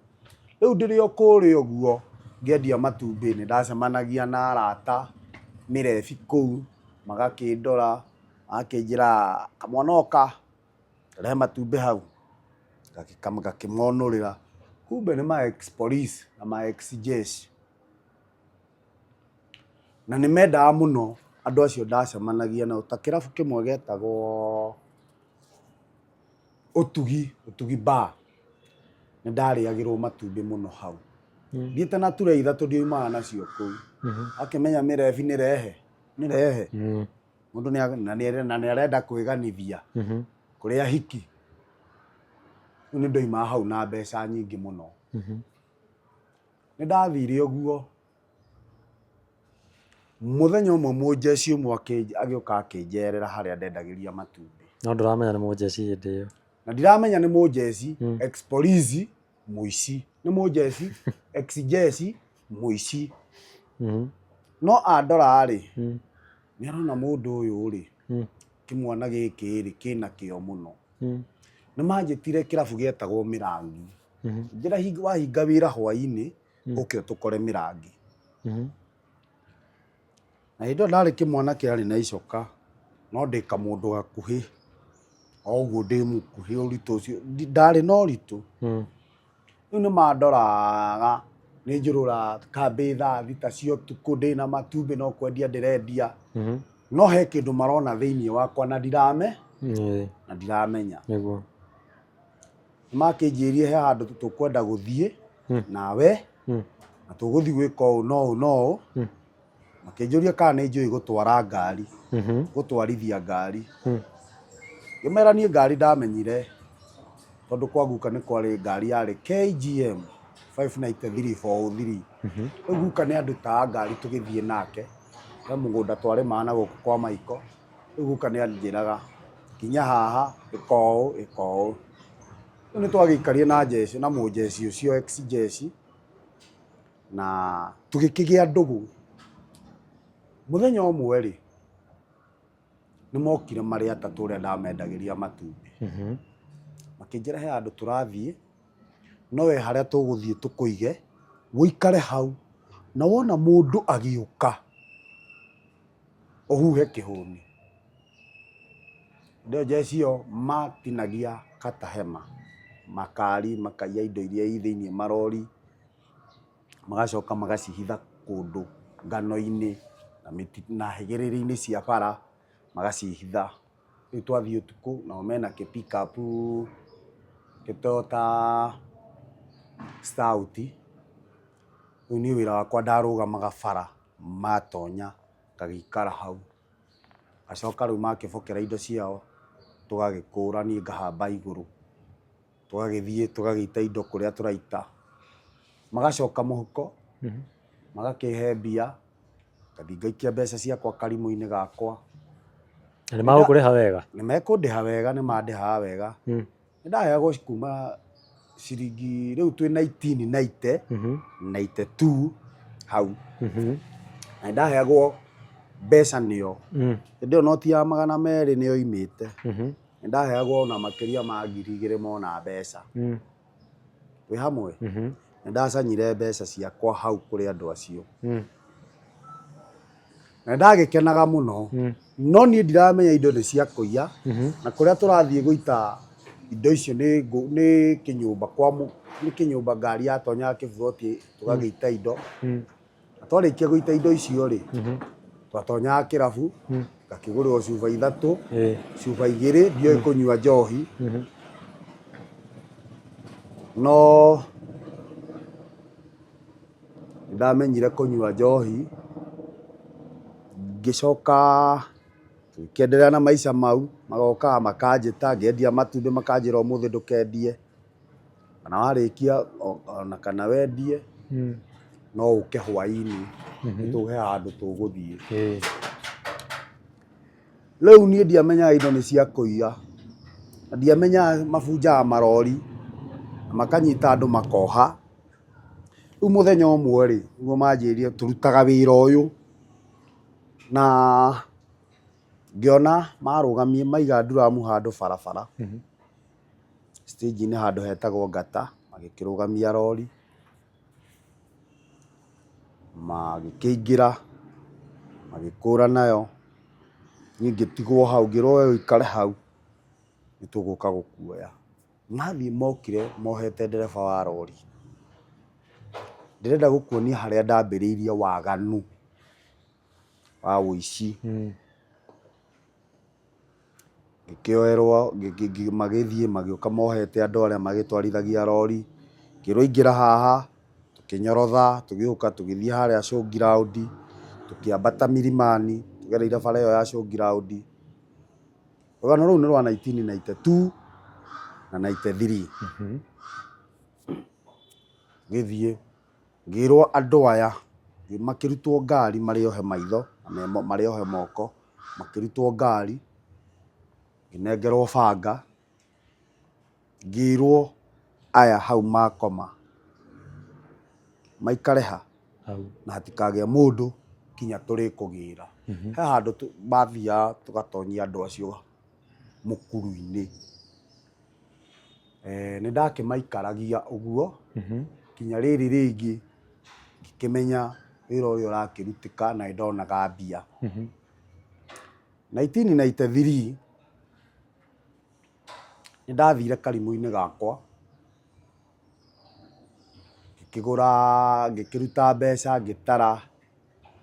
Rĩu ndĩrĩ o kũrĩa ũguo ngĩendia matumbĩ, nĩ ndacemanagia na arata mĩrebi kũu, magakĩndora magakĩnjĩra kamwana oka rehe matumbĩ hau, ngakĩmonũrĩra, kumbe nĩ ma ex police na ma ex jeshi, na nĩ mendaga mũno andũ acio ndacemanagia nao. Ta kĩrabu kĩmwe gĩetagwo Ũtugi bar, nĩ ndarĩagĩrwo matumbĩ mũno hau. Thiĩte na ture 3 ndioimaga nacio kũu, akĩmenya mĩrebi nĩ rehe mũndũ na nĩ arenda kwĩganithia kũrĩa hiki. Rĩu nĩ ndoimaga hau na mbeca nyingĩ mũno. Nĩ ndathire ũguo, mũthenya ũmwe mũjeshi ũmwe agĩũka akĩnjerera harĩa ndendagĩria matumbĩ. No ndũramenya nĩ mũjeshi hĩndĩ ĩyo? Na ndiramenya nĩ mũjeshi, ex police mũici, nĩ mũjeshi ex jeshi mũici. No andora rĩ, nĩ arona mũndũ ũyũ rĩ, kĩmwana gĩkĩ rĩ kĩna kĩo mũno. Nĩ manjĩtire kĩrabu gĩetagwo Mĩrangi, njĩra wahinga wĩra hwaĩ-inĩ ũke tũkore Mĩrangi. Na hĩndĩ ĩyo ndarĩ kĩmwana kĩarĩ na icoka, no ndĩ kamũndũ gakuhĩ, o ũguo ndĩ mũkuhĩ, ũritũ ũcio ndarĩ na ũritũ. Rĩu nĩ mandoraga nĩ njũrũra kambĩ thaa thita cia ũtukũ ndĩna matumbĩ no kwendia ndĩrendia, no he kĩndũ marona thĩinĩ wakwa na ndiramenya. Makĩnjĩrire he handũ tũkwenda gũthiĩ nawe na tũgũthiĩ gwĩka ũũ na ũũ. Makĩnjũria kana nĩ njũĩ gũtwara ngari, gũtwarithia ngari. Ngĩmera niĩ ngari ndamenyire tondũ kwa guka nĩ kwarĩ ngari yarĩ KGM 593-403. Rĩu guka nĩ andutaga ngari tũgĩthiĩ nake he mũgũnda twarĩmaga na gũkũ kwa Maiko. Rĩu guka nĩ anjĩraga kinya haha ĩka ũũ ĩka ũũ. Rĩu nĩ twagĩikarire na jeshi, na mũjeshi ũcio ex jeshi, na tũgĩkĩgĩa ndũgũ. Mũthenya ũmwe rĩ, nĩ mokire marĩ atatũ ũrĩa ndamendagĩria matumbĩ. Makĩnjĩra he handũ tũrathiĩ, no we harĩa tũgũthiĩ tũkũige, wũikare hau, na wona mũndũ agĩũka ũhuhe kĩhũni. Hĩndĩ ĩyo jeshi ĩyo matinagia katahema, makari, makaiya indo iria i thĩiniĩ marori, magacoka magacihitha kũndũ ngano-inĩ na hĩgĩrĩrĩ-inĩ cia bara magacihitha. Rĩu twathiĩ ũtukũ, nao mena kĩ pick up Toyota Stout. Rĩu niĩ wĩra wakwa ndarũgamaga bara, matonya ngagĩikara hau. Gacoka rĩu makĩbokera indo ciao, tũgagĩkũra, niĩ ngahamba igũrũ, tũgagĩthiĩ tũgagĩita indo kũrĩa tũraita. Magacoka mũhuko, magakĩhe mbia, ngathiĩ ngaikia mbeca ciakwa karimũ-inĩ gakwa. Na nĩ magũkũrĩha wega? Nĩ mekũndĩha wega, nĩ mandĩhaga wega. Nĩ ndaheagwo kuma ciringi, rĩu twĩ 1990, 92 hau. Na nĩ ndaheagwo mbeca nĩo. Hĩndĩ ĩyo noti ya 200 nĩyo imĩte. Nĩ ndaheagwo na makĩria ma 2000 mona mbeca. Twĩ hamwe? Nĩ ndacanyire mbeca ciakwa hau kũrĩ andũ acio. Na ndagĩkenaga mũno, no niĩ ndiramenya indo nĩ cia kũiya, na kũrĩa tũrathiĩ gũita indo icio nĩ kĩnyũmba kwa nĩ kĩnyũmba ngari yatonyaga kĩbuoti tũgagĩita indo. Na twarĩkia gũita indo icio rĩ, twatonyaga kĩrabu, ngakĩgũrĩrwo cuba 3, cuba 2, ndioĩ kũnyua njohi. No nĩndamenyire kũnyua njohi, ngĩcoka ngĩenderea na maica mau, magokaga makanjĩta, ngĩendia matumbĩ makanjĩra ũmũthĩ ndũkendie, kana warĩkia ona kana wendie no ũke hwaĩ-inĩ tũhe handũ tũgũthiĩ. Rĩu niĩ ndiamenyaga indo nĩ cia kũiya, na ndiamenyaga mabunjaga marori na makanyita andũ makoha. Rĩu mũthenya ũmwe rĩ, nĩguo manjĩrire tũrutaga wĩra ũyũ, na ngĩona marũgamie maiga nduramu handũ barabara, stage-inĩ handũ hetagwo Ngata, magĩkĩrũgamia rori, magĩkĩingĩra, magĩkũra nayo, niĩ ngĩtigwo hau, ngĩrwo we ũikare hau, nĩ tũgũka gũkuoya. Mathiĩ mokire mohete ndereba wa rori. Ndĩrenda gũkuonia harĩa ndambĩrĩirie waganu wa ũici. Ngĩkĩoerwo, magĩthiĩ magĩũka mohete andũ arĩa magĩtwarithagia rori, ngĩrwo ingĩra haha, tũkĩnyorotha, tũgĩũka tũgĩthiĩ harĩa showground, tũkĩambata Milimani, tũgereire bara ĩyo ya showground. Rũgano rũu nĩ rwa 1992 na 93. Gĩthiĩ, ngĩrwo andũ aya makĩrutwo ngari marĩohe maitho, marĩohe moko, makĩrutwo ngari, ngĩnengerwo banga, ngĩrwo aya hau makoma maikare ha na hatikagĩe mũndũ kinya tũrĩkũgĩra. He handũ mathiaga tũgatonyia andũ acio mũkuru-inĩ. Nĩ ndakĩmaikaragia ũguo kinya rĩrĩ rĩngĩ ngĩkĩmenya wĩra ũyũ ũrakĩrutĩka na nĩndonaga mbia. 1993 nĩ ndathire karimũ-inĩ gakwa, ngĩkĩgũra, ngĩkĩruta mbeca, ngĩtara,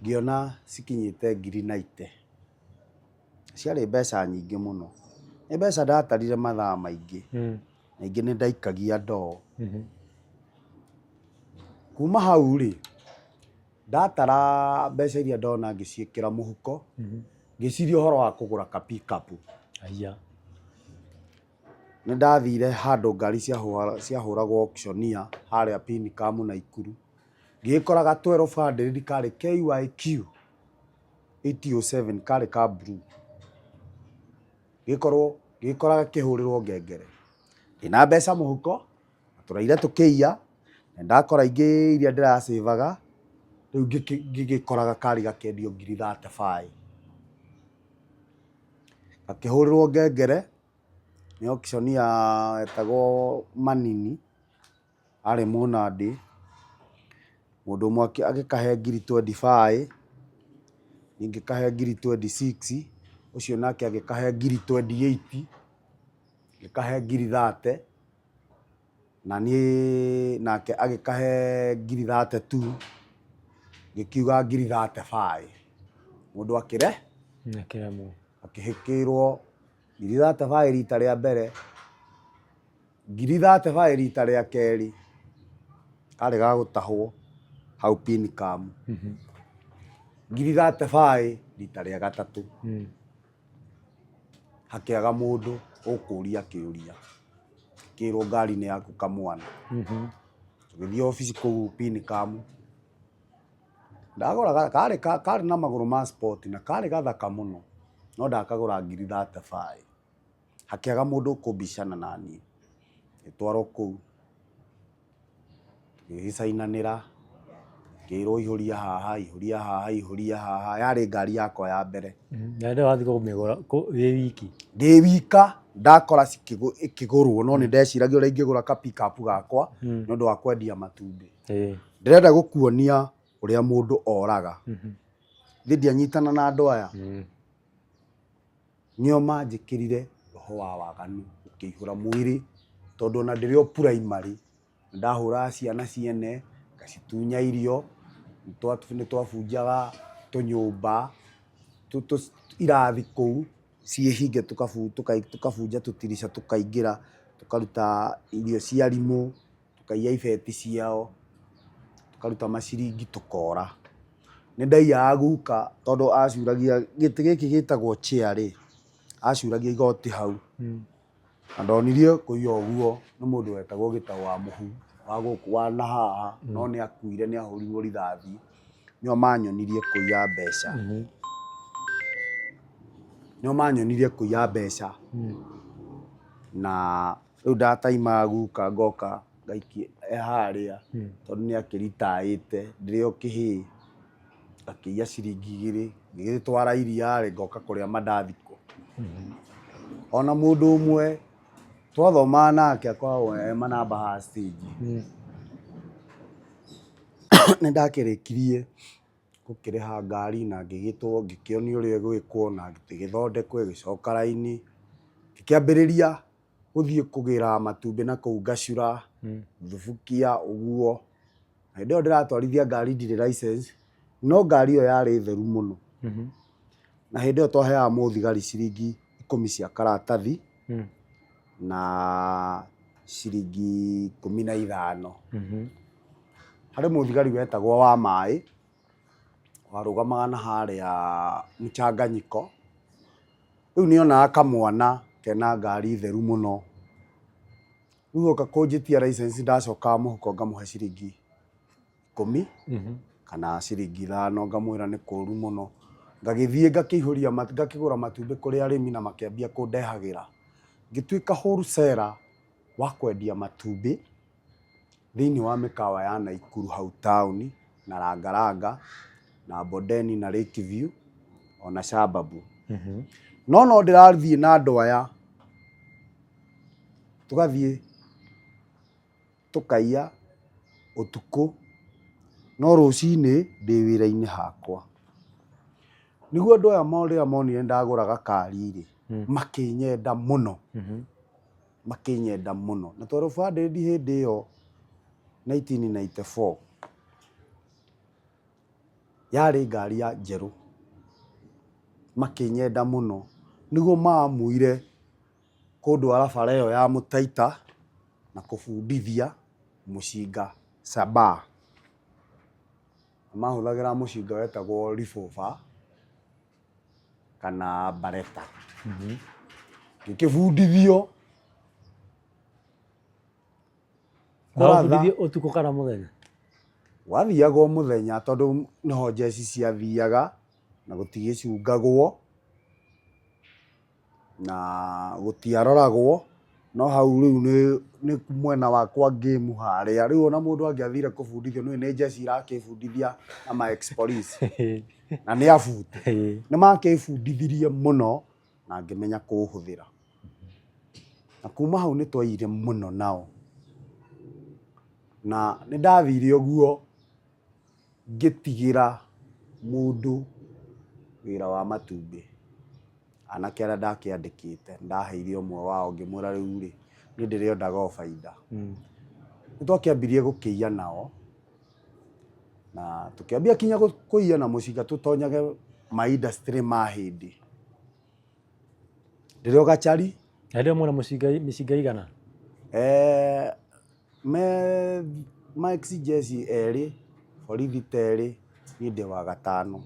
ngĩona cikinyĩte 90,000. Ciarĩ mbeca nyingĩ mũno. Nĩ mbeca ndatarire mathaa maingĩ. na ingĩ nĩ ndaikagia ndoo. Kuma hau rĩ, ndatara mbeca iria ndona ngĩciĩkĩra mũhuko, ngĩciria ũhoro wa kũgũra ka pick-up. Nĩ ndathire handũ ngari ciahũragwo auctioneer harĩa Pinicam Naikuru, ngĩkoraga 1200 karĩ KYQ 807 karĩ ka blue. Ngĩkoraga kĩhũrĩrwo ngengere, ndĩna mbeca mũhuko, tũraire tũkĩiya, na ndakora ingĩ iria ndĩracĩbaga, rĩu ngĩgĩkoraga karĩ gakĩendio 35,000. Gakĩhũrĩrwo ngengere nĩ auctioneer wetagwo Manini, arĩ Mũnandĩ. Mũndũ ũmwe agĩkahe 25,000, niĩ ngĩkahe 26,000, ũcio nake agĩkahe 28,000, ngĩkahe 30,000, na niĩ nake agĩkahe 32,000, ngĩkiuga 35,000. Mũndũ akĩhĩkĩrwo 35,000 rita rĩa mbere, 35,000 rita rĩa kerĩ, karĩ ga gũtahwo hau Pinicam, 35,000 rita rĩa gatatũ. Hakĩaga mũndũ ũkũria kĩũria, kĩrwo ngari nĩ yaku kamwana. Tũgĩthiĩ obici kũu Pinicam, ndagũra karĩ na magũrũ ma sport na karĩ gathaka mũno, no ndakagũra 35,000. Hakĩaga mũndũ ũkũmbicana naniĩ, ngĩtwarwo kũu, tũgĩgĩcainanĩra, ngĩrwo ihũria haha, ihũria haha, ihũria haha. Yarĩ ngari yakwa ya mbere. Na nĩ wathiĩ kũmĩgũra wĩ wiki? Ndĩ wika, ndakora ikĩgũrwo, no nĩ ndeciragia ũrĩa ingĩgũra ka pick-up gakwa nĩ ũndũ wa kwendia matumbĩ. Ndĩrenda gũkuonia ũrĩa mũndũ oraga. Thiĩ ndianyitana na andũ aya, nĩo manjĩkĩrire roho wa waganu ũkĩihũra mwĩrĩ, tondũ ona ndĩrĩ o primary nĩ ndahũraga ciana ciene, ngacitunya irio, nĩ twabunjaga tũnyũmba, irathi kũu ciĩhinge, tũkabunja tũtirica, tũkaingĩra, tũkaruta irio cia arimũ, tũkaiya ibeti ciao, tũkaruta maciringi tũkora. Nĩ ndaiyaga guka tondũ acuragia gĩtĩ gĩkĩ gĩtagwo chair rĩ, acuragia igoti hau, na ndonirie kũiya ũguo nĩ mũndũ wetagwo Gĩtaũ wa Mũhu wa gũkũ wa na haha, no nĩ akuire, nĩ ahũrirwo rithathi, nĩo manyonirie kũiya mbeca, nĩo manyonirie kũiya mbeca. Na rĩu ndataimaga guka ngoka ngaikia harĩa, tondũ nĩ akĩritaĩte, ndĩrĩ o kĩhĩĩ, ngakĩiya ciringi 2, ngĩgĩtwara iria rĩ, ngoka kũrĩa mandathiko. Ona mũndũ ũmwe twathomaga nake akoragwo e manamba ha stage, nĩ ndakĩrĩkirie gũkĩrĩha ngari na ngĩgĩtwo, ngĩkĩonio ũrĩa ĩgwĩkwo na ĩgĩthondekwo, ĩgĩcoka raini, ngĩkĩambĩrĩria gũthiĩ kũgĩra matumbĩ na kũu ngacura, thubukia ũguo. Na hĩndĩ ĩyo ndĩratwarithia ngari ndirĩ license, no ngari ĩyo yarĩ theru mũno. Na hĩndĩ ĩyo twaheaga mũthigari ciringi 10 cia karatathi na ciringi 15. Harĩ mũthigari wetagwo wa maĩ, warũgamaga na harĩa Mchanganyiko, rĩu nĩonaga kamwana kena ngari theru mũno, rĩu oka kũnjĩtia license, ndacokaga mũhuko ngamũhe ciringi 10 kana ciringi 5, ngamwĩra nĩ kũũru mũno. Ngagĩthiĩ ngakĩgũra matumbĩ kũrĩ arĩmi na makĩambia kũndehagĩra. Ngĩtuĩka wholesaler wa kwendia matumbĩ thĩinĩ wa mĩkawa ya Naikuru hau taũni, na Rangaranga na Bondeni na Lakeview ona Shababu. No ndĩrathiĩ na andũ aya, tũgathiĩ tũkaiya ũtukũ, no rũcinĩ ndĩ wĩra-inĩ hakwa. Nĩguo andũ aya rĩrĩa monire ndagũra gakari rĩ, makĩnyenda mũno, makĩnyenda mũno. Na tondũ bandĩndi hĩndĩ ĩyo 1994 yarĩ ngari ya njerũ, makĩnyenda mũno, nĩguo mamuire kũndwara bara ĩyo ya Mũtaita na kũbundithia mũcinga Sabaa. Mahũthagĩra mũcinga wetagwo Riboba kana Bareta. Ngĩkĩbundithio Wabundithio ũtukũ kana mũthenya? Wathiaga o mũthenya tondũ nĩho njeci ciathiaga na gũtigĩcungagwo na gũtiaroragwo, no hau rĩu nĩ mwena wakwa game harĩa. Rĩu ona mũndũ angĩathire kũbundithio nĩ njeci irakĩbundithia na ma-ex-police na nĩ abuti. Nĩmakĩbundithirie mũno na ngĩmenya kũũhũthĩra. Na kuma hau nĩtwaiyire mũno nao. Na nĩndathire ũguo ngĩtigĩra mũndũ wĩra wa matumbĩ. Anake arĩa ndakĩandĩkĩte ndaheire ũmwe wao ngĩmwĩra rĩu rĩ, niĩ ndĩrĩondaga o baida. Nĩtwakĩambirie gũkĩiya nao na tũkĩambia kinya kũiya na mũcinga tũtonyage ma-industry ma hĩndĩ. Ndĩrĩ o gachari. Hĩndĩ ĩyo mwĩna mĩcinga igana? Ma-ex-jeci erĩ, borithi ta erĩ, niĩ ndĩ wa gatano.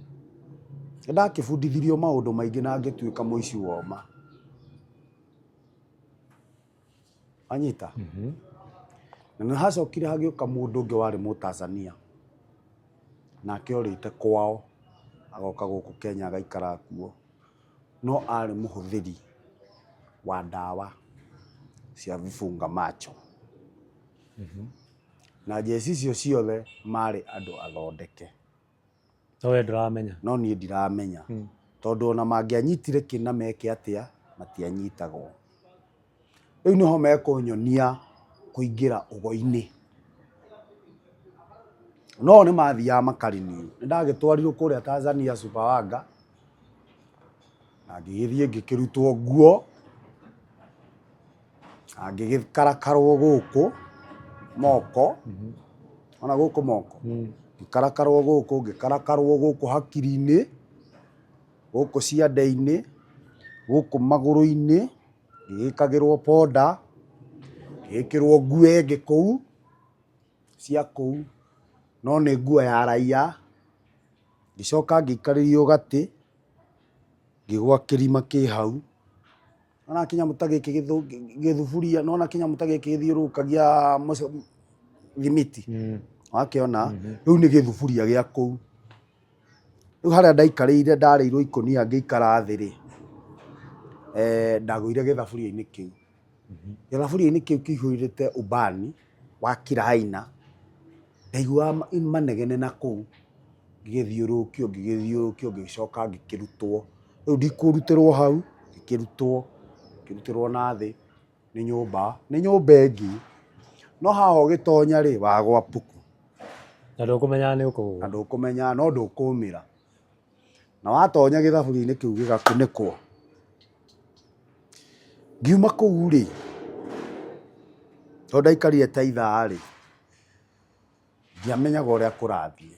Nĩndakĩbundithirio maũndũ maingĩ na ngĩtuĩka mũici wa ũma. Wanyita? Na nĩhacokire hagĩũka mũndũ ũngĩ warĩ Mũtanzania. Nake orĩte kwao, agoka gũkũ Kenya agaikara kuo. No arĩ mũhũthĩri wa ndawa cia vifunga macho. Na njeci icio ciothe marĩ andũ athondeke. No we ndũramenya? No niĩ ndiramenya. Tondũ ona mangĩanyitire kĩna meke atĩa, matianyitagwo. Rĩu nĩho mekũnyonia kũingĩra ũgo-inĩ. No nĩmathiaga makariniĩ. Nĩndagĩtwarirwo kũrĩa Tanzania Sumbawanga na ngĩgĩthiĩ ngĩkĩrutwo nguo na ngĩgĩkarakarwo gũkũ moko. Ona gũkũ moko. Ngĩkarakarwo gũkũ, ngĩkarakarwo gũkũ hakiri-inĩ, gũkũ ciande-inĩ, gũkũ magũrũ-inĩ, ngĩgĩkagĩrwo poda, ngĩgĩkĩrwo nguo ĩngĩ kũu cia kũu, no nĩ nguo ya raiya. Ngĩcoka ngĩikarĩrio gatĩ, ngĩgũa kĩrima kĩ hau. Nona kĩnyamũ ta gĩkĩ gĩthuburia, nona kĩnyamũ ta gĩkĩ gĩthiũrũrũkagia thimiti. Wakĩona? Rĩu nĩ gĩthuburia gĩa kũu. Rĩu harĩa ndaikarĩire ndarĩirwo ikũnia ngĩikara thĩ rĩ, ndagũire gĩthaburia-inĩ kĩu. Gĩthaburia-inĩ kĩu kĩihũrĩte ubani wa kila aina. Ndaiguaga manegene na kũu. Ngĩgĩthiũrũrũkio ngĩgĩcoka ngĩkĩrutwo. Rĩu ndikũrutĩrwo hau, ngĩkĩrutĩrwo na thĩ nĩ nyũmba ĩngĩ. No haha ũgĩtonya rĩ, wagwa puku. Na ndũkũmenyaga nĩ ũkũgũa. Na ndũkũmenyaga no ndũkũmĩra. Na watonya gĩthaburia-inĩ kĩu gĩgakunĩkwo. Ngiuma kũu rĩ, tondũ ndaikarire ta ithaa rĩ, ndiamenyaga ũrĩa kũrathiĩ.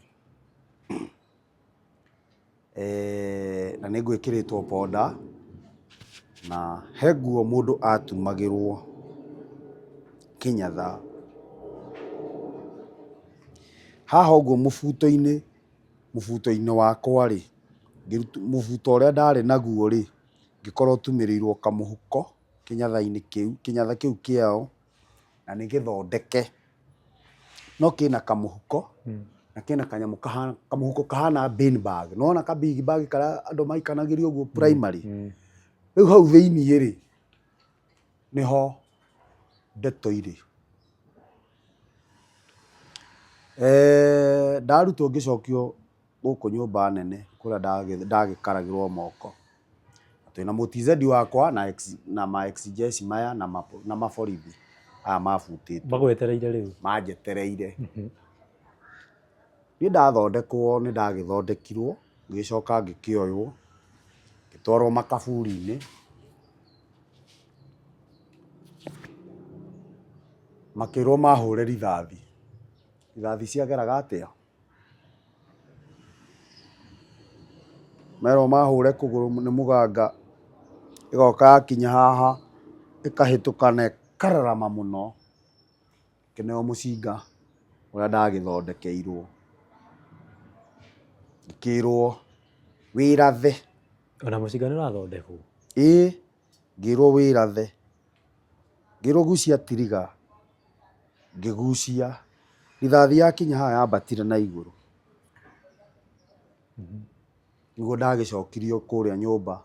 Na nĩngwĩkĩrĩtwo poda na he nguo mũndũ atumagĩrwo kĩnyatha. Haha ũguo mũbuto-inĩ wakwa rĩ, mũbuto ũrĩa ndarĩ naguo rĩ, ngĩkorwo tumĩrĩirwo kamũhuko kĩnyatha-inĩ kĩu. Kĩnyatha kĩu kĩao na nĩ gĩthondeke, no kĩna kamũhuko na kĩna kanyamũ kamũhuko kahana bin bag. Nĩwona ka big bag karĩa andũ maikanagĩria ũguo primary. Rĩu hau thĩiniĩ rĩ, nĩho ndeto irĩ. Ndarutwo ngĩcokio gũkũ nyũmba nene kũrĩa ndagĩkaragĩrwo moko. Twĩna mũTZ wakwa na ma-ex-jeci maya na maborithi aya mabutĩtwo. Magwetereire rĩu? Manjetereire. Niĩ ndathondekwo, nĩndagĩthondekirwo, ngĩcoka ngĩkĩoywo, ngĩtwarwo makaburi-inĩ. Makĩrwo mahũre rithathi. Rithathi ciageraga atĩa? Merwo mahũre kũgũrũ nĩ mũganga, ĩgoka yakinya haha, ĩkahĩtũka na ĩkararama mũno. ngĩneo mũcinga ũrĩa ndagĩthondekeirwo, ngĩkĩrwo wĩrathe. Ona mũcinga nĩ ũrathondekwo? Ĩĩ, ngĩrwo wĩrathe, ngĩrwo gucia tiriga, ngĩgucia, rithathi yakinya haha yambatire na igũrũ. Nĩguo ndagĩcokirio kũrĩa nyũmba,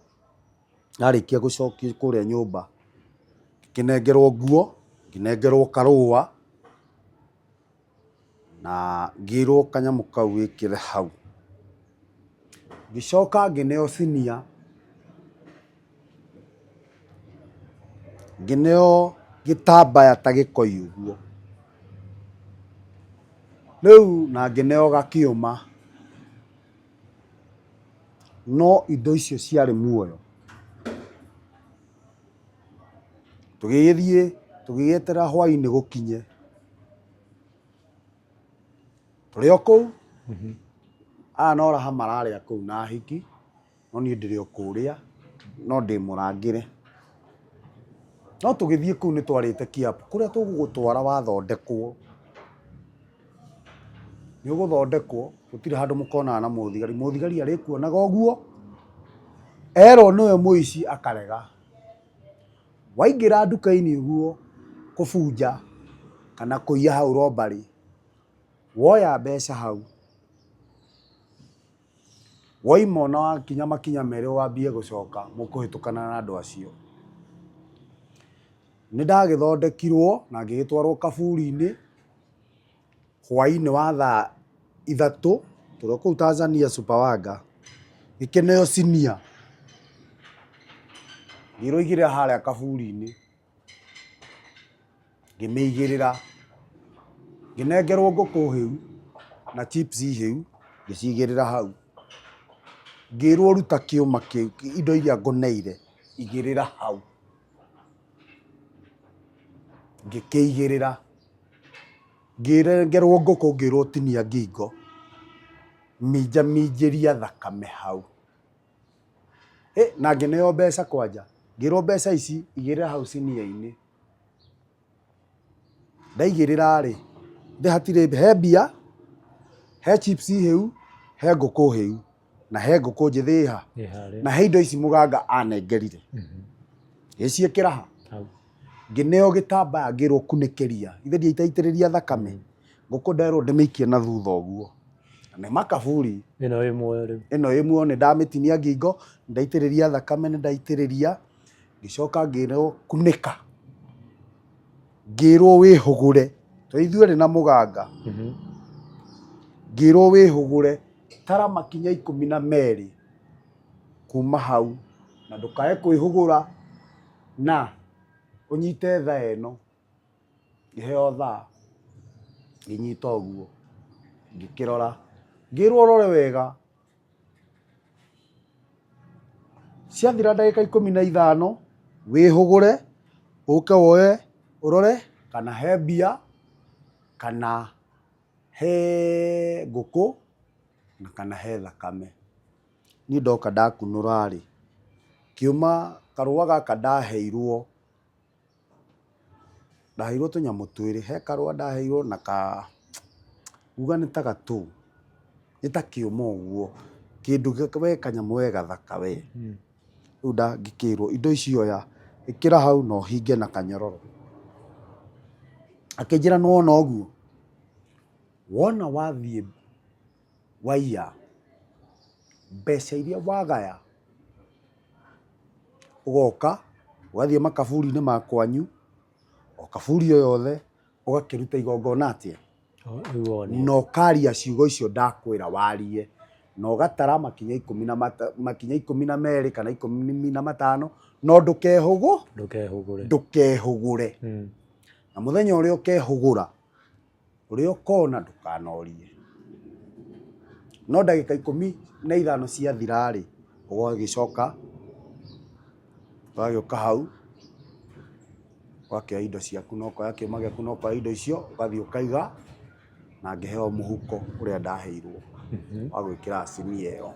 ndarĩkia gũcokio kũrĩa nyũmba, ngĩkĩnengerwo nguo, ngĩnengerwo karũa na ngĩrwo kanyamũ kau wĩkĩre hau. Ngĩcoka ngĩneo sinia, ngĩneo gĩtambaya ta gĩkoi ũguo, rĩu na ngĩneo gakĩũma, no indo icio ciarĩ muoyo. Tũgĩgĩthiĩ tũgĩgĩeterera hwainĩ gũkinye, tũrĩ o kũu, aya no raha mararĩa kũu na hiki, no niĩ ndĩrĩ o kũrĩa, no ndĩ mũrangĩre. No tũgĩthiĩ kũu nĩ twarĩte kĩapu, kũrĩa tũgũgũtwara wathondekwo, nĩ ũgũthondekwo, gũtirĩ handũ mũkonaga na mũthigari, mũthigari arĩkuonaga ũguo, erwo nĩwe mũici akarega. Waingĩra nduka-inĩ ũguo kũbunja kana kũiya hau robbery, woya mbeca hau, woima ona wakinya makinya merĩ wambie gũcoka, mũkũhĩtũkana na andũ acio. Nĩ ndagĩthondekirwo na ngĩgĩtwarwo kaburi-inĩ hwainĩ wa thaa 3, tũrĩ o kũu Tanzania Sumbawanga, ngĩkĩneo sinia, ngĩrwo igĩrĩra harĩa kaburi-inĩ, ngĩmĩigĩrĩra, ngĩnengerwo ngũkũ hĩu na chips hĩu, ngĩcigĩrĩra hau, ngĩrwo ruta kĩũma kĩu, indo iria ngũneire igĩrĩra hau, ngĩkĩigĩrĩra, ngĩnengerwo ngũkũ ngĩrwo tinia ngingo, minjaminjĩria thakame hau. Na ngĩneo mbeca kwanja, ngĩrwo mbeca ici igĩrĩra hau sinia-inĩ. Ndaigĩrĩra rĩ, hatirĩ, he mbia, he chips hĩu, he ngũkũ hĩu, na he ngũkũ njĩthĩ ha, na he indo ici mũganga anengerire. Ngĩciĩkĩra ha, ngĩneo gĩtambaya ngĩrwo kunĩkĩria, ithe ndiaitĩrĩria thakame, ngũkũ nderwo ndĩmĩikie na thutha ũguo, nĩ makaburi. Ĩno ĩ muoyo rĩu? Ĩno ĩ muoyo, nĩ ndamĩtinia ngingo, nĩ ndaitĩrĩria thakame, nĩ ndaitĩrĩria, ngĩcoka ngĩrwo kunĩka, ngĩrwo wĩhũgũre, tondũ ithuĩ erĩ na mũganga, ngĩrwo wĩhũgũre, tara makinya 12 kuma hau, na ndũkae kwĩhũgũra, na ũnyite thaa ĩno, ngĩheo thaa, ngĩnyita ũguo, ngĩkĩrora, ngĩrwo rore wega, ciathira ndagĩka 15 wĩhũgũre, ũke woye ũrore kana he mbia, kana he ngũkũ, na kana he thakame. Niĩ ndoka ndakunũra rĩ, kiuma karũa gaka ndaheirwo tũnyamũ twĩrĩ, he karũa ndaheirwo na uga nĩ ta gatũ, nĩ ta kĩũma ũguo, kĩndũ we kanyamũ we gathaka we. Rĩu ngĩkĩrwo indo icio oya, ĩkĩra hau na ũhinge na kanyororo. Akĩnjĩra nĩwona ũguo, wona wathiĩ waiya mbeca iria wagaya, ũgoka ũgathiĩ makaburi-inĩ ma kwanyu, o kaburi o yothe, ũgakĩruta igongona atĩa, na ũkaria ciugo icio ndakwĩra warie, na ũgatara makinya 12 kana 15, no ndũkehũgũre. Na mũthenya ũrĩa ũkehũgũra, ũrĩa ũkona ndũkanorie. No ndagĩka 15 ciathira rĩ, ũgagĩcoka, ũgagĩũka hau, ũgakĩoya indo ciaku, na ũkoya kĩũma gĩaku, na ũkoya indo icio, ũgathiĩ ũkaiga, na ngĩheo mũhuko ũrĩa ndaheirwo wa gwĩkĩra sinia ĩyo.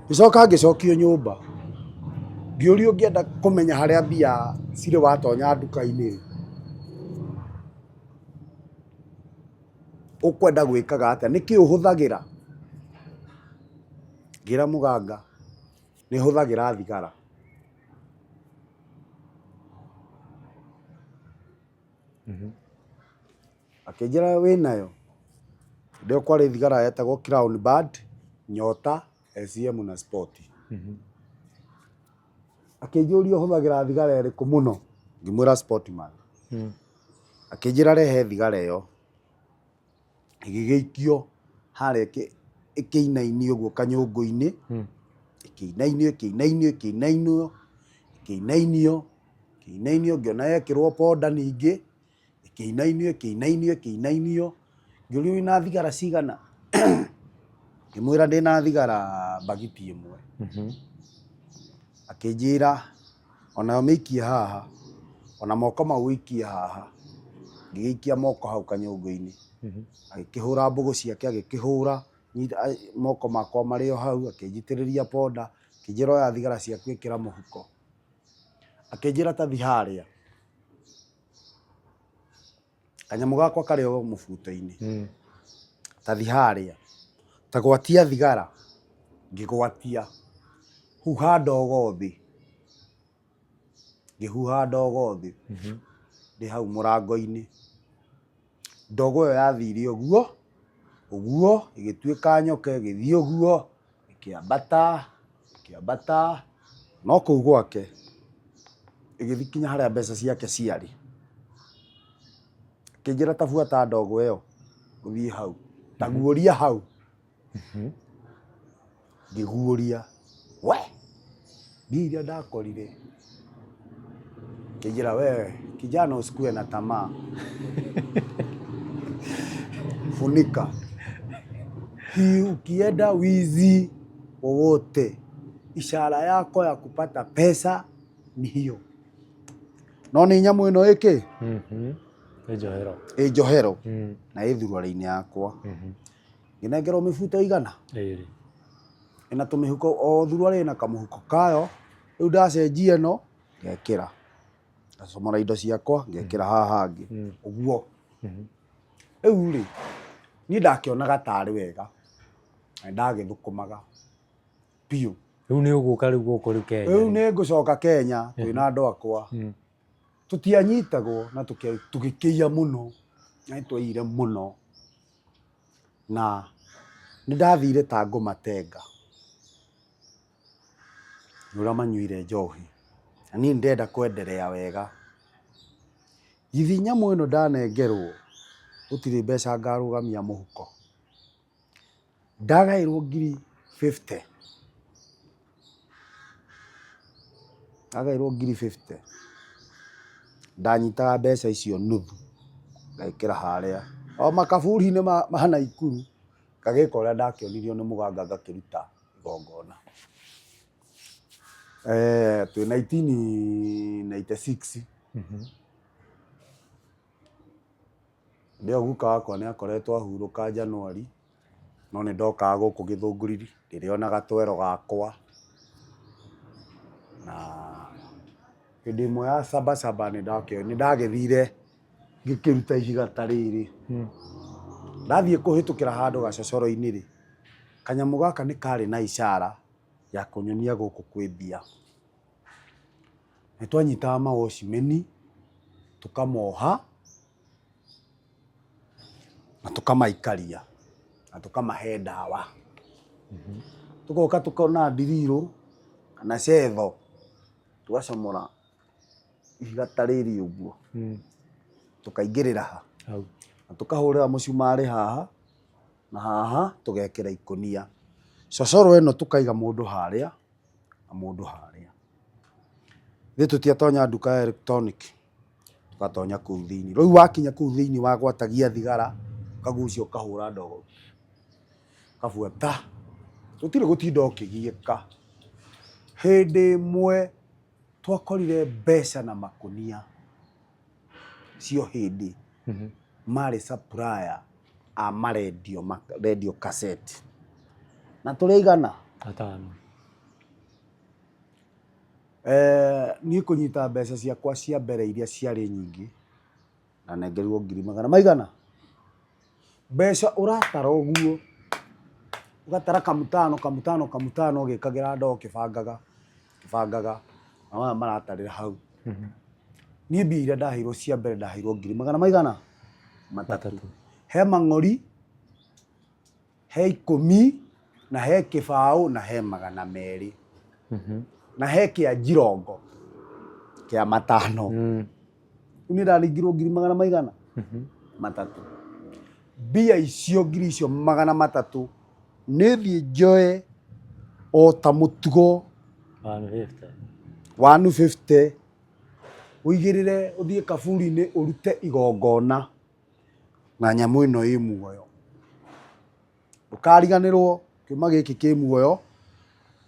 Ngĩcoka ngĩcokio nyũmba, ngĩũrio ngĩenda kũmenya harĩa mbia cirĩ watonya nduka-inĩ, ukwenda gwikaga atia niki uhuthagira ngira muganga ni huthagira thigara akijira winayo ndio kwari thigara yetagwo Crown Bad, Nyota, SCM na Sport. Akijũria huthagira thigara iriku muno ngimwira Sportman. Akijira rehe thigara iyo igigeikio haria ikinaini uguo kanyungu-ini ikinainio ngiona yekirwo poda ningi ikinainio ngiuria wina thigara cigana ngimwira ndina thigara bagiti imwe. Akijira onayo miikie haha ona moko mau ikie haha ngiikia moko hau kanyungu-ini agikihura mbugu ciake agikihura moko makwa mario hau akijitiriria poda akijira oya thigara ciaku ikira muhuko akijira tathi haria kanyamu gakwa kari o mubuto-ini tathi haria tagwatia thigara ngigwatia huha ndogo thi ngihuha ndogo thi ndi hau murango-ini ndogo iyo yathire uguo igituika nyoka igithie uguo ikiambata no kuu gwake igithie kinya haria mbeca ciake ciari akijira tabuata ndogo iyo uthie hau taguoria hau ngiguoria we ndiria ndakorire kijira we kijana usikue na tamaa funika hii ukienda wizi wowote ishara yako ya kupata pesa ni hiyo no ni nyamu ino iki ijohero na ithurwa-ini yakwa nginengerwo mibuto igana ina tumihuko o thurwa na kamuhuko kayo riu ndacenjia no ngekira ngacomora indo ciakwa ngekira haha hangi uguo riu ri ni ndakionaga tari wega na ndagithukumaga piu riu ni uguka riu guku riu Kenya riu ni ngucoka Kenya twina andu akwa tutianyitagwo na tugikia muno na twaire muno na ni ndathire ta ngumatenga nura manyuire njohi na ni ndenda kwenderea wega githi nyamu ino ndanengerwo gutire mbeca ngarugamia muhuko ndagairwo ngiri 50 ndagairwo ngiri 50 ndanyitaga mbeca icio nuthu ngekira haria o makaburi-ini ma Naikuru ngagika uria ndakionirio ni muganga ngakiruta igongona twi 1996 ndio guka wakwa ni akoretwo ahuruka Januari no ni ndokaga guku Githunguri ndirionaga gatwero gakwa na hindi imwe ya Sabasaba ni ndagithire ngikiruta ihiga riri ndathie kuhitukira handu gacocoro-ini ri kanyamu gaka ni kari na ishara ya kunyonia guku kwi mbia ni twanyitaga mawocimeni tukamoha na tukamaikaria na tukamahe ndawa tugoka tukona ndiriro kana cetho tugacomora ihiga riri uguo tukaingirira ha na tukahurira mucumari haha na haha tugekira ikunia cocoro ino tukaiga mundu haria na mundu haria thi tutiatonya nduka ya electronic tukatonya kuu thiini riu wakinya kuu thiini wagwatagia thigara kagucia ukahura ndogo kabuata tutire gutinda ukigieka hindi imwe twakorire mbeca na makunia cio hindi mari supplier a radio cassette na turiigana 5 ni kunyita mbeca ciakwa cia mbere iria ciari nyingi na nengerirwo ngiri magana maigana mbeca uratara uguo ugatara kamutano ugikagira ndoo kibangaga na waya maratarira hau ni mbia iria ndahirwo cia mbere ndahirwo 100 matatũ he mang'ori he 10 na he kĩbaũ na he 200 na he kĩa njirongo kĩa 5 ni ndaringirwo 100 matatũ mbia icio 300 nĩ thiĩ njoe o ta mũtugo 150 uigĩrĩre ũthiĩ kaburi-inĩ ũrute igongona na nyamũ ĩno ĩ muoyo ndũkariganĩrwo kĩuma gĩkĩ kĩ muoyo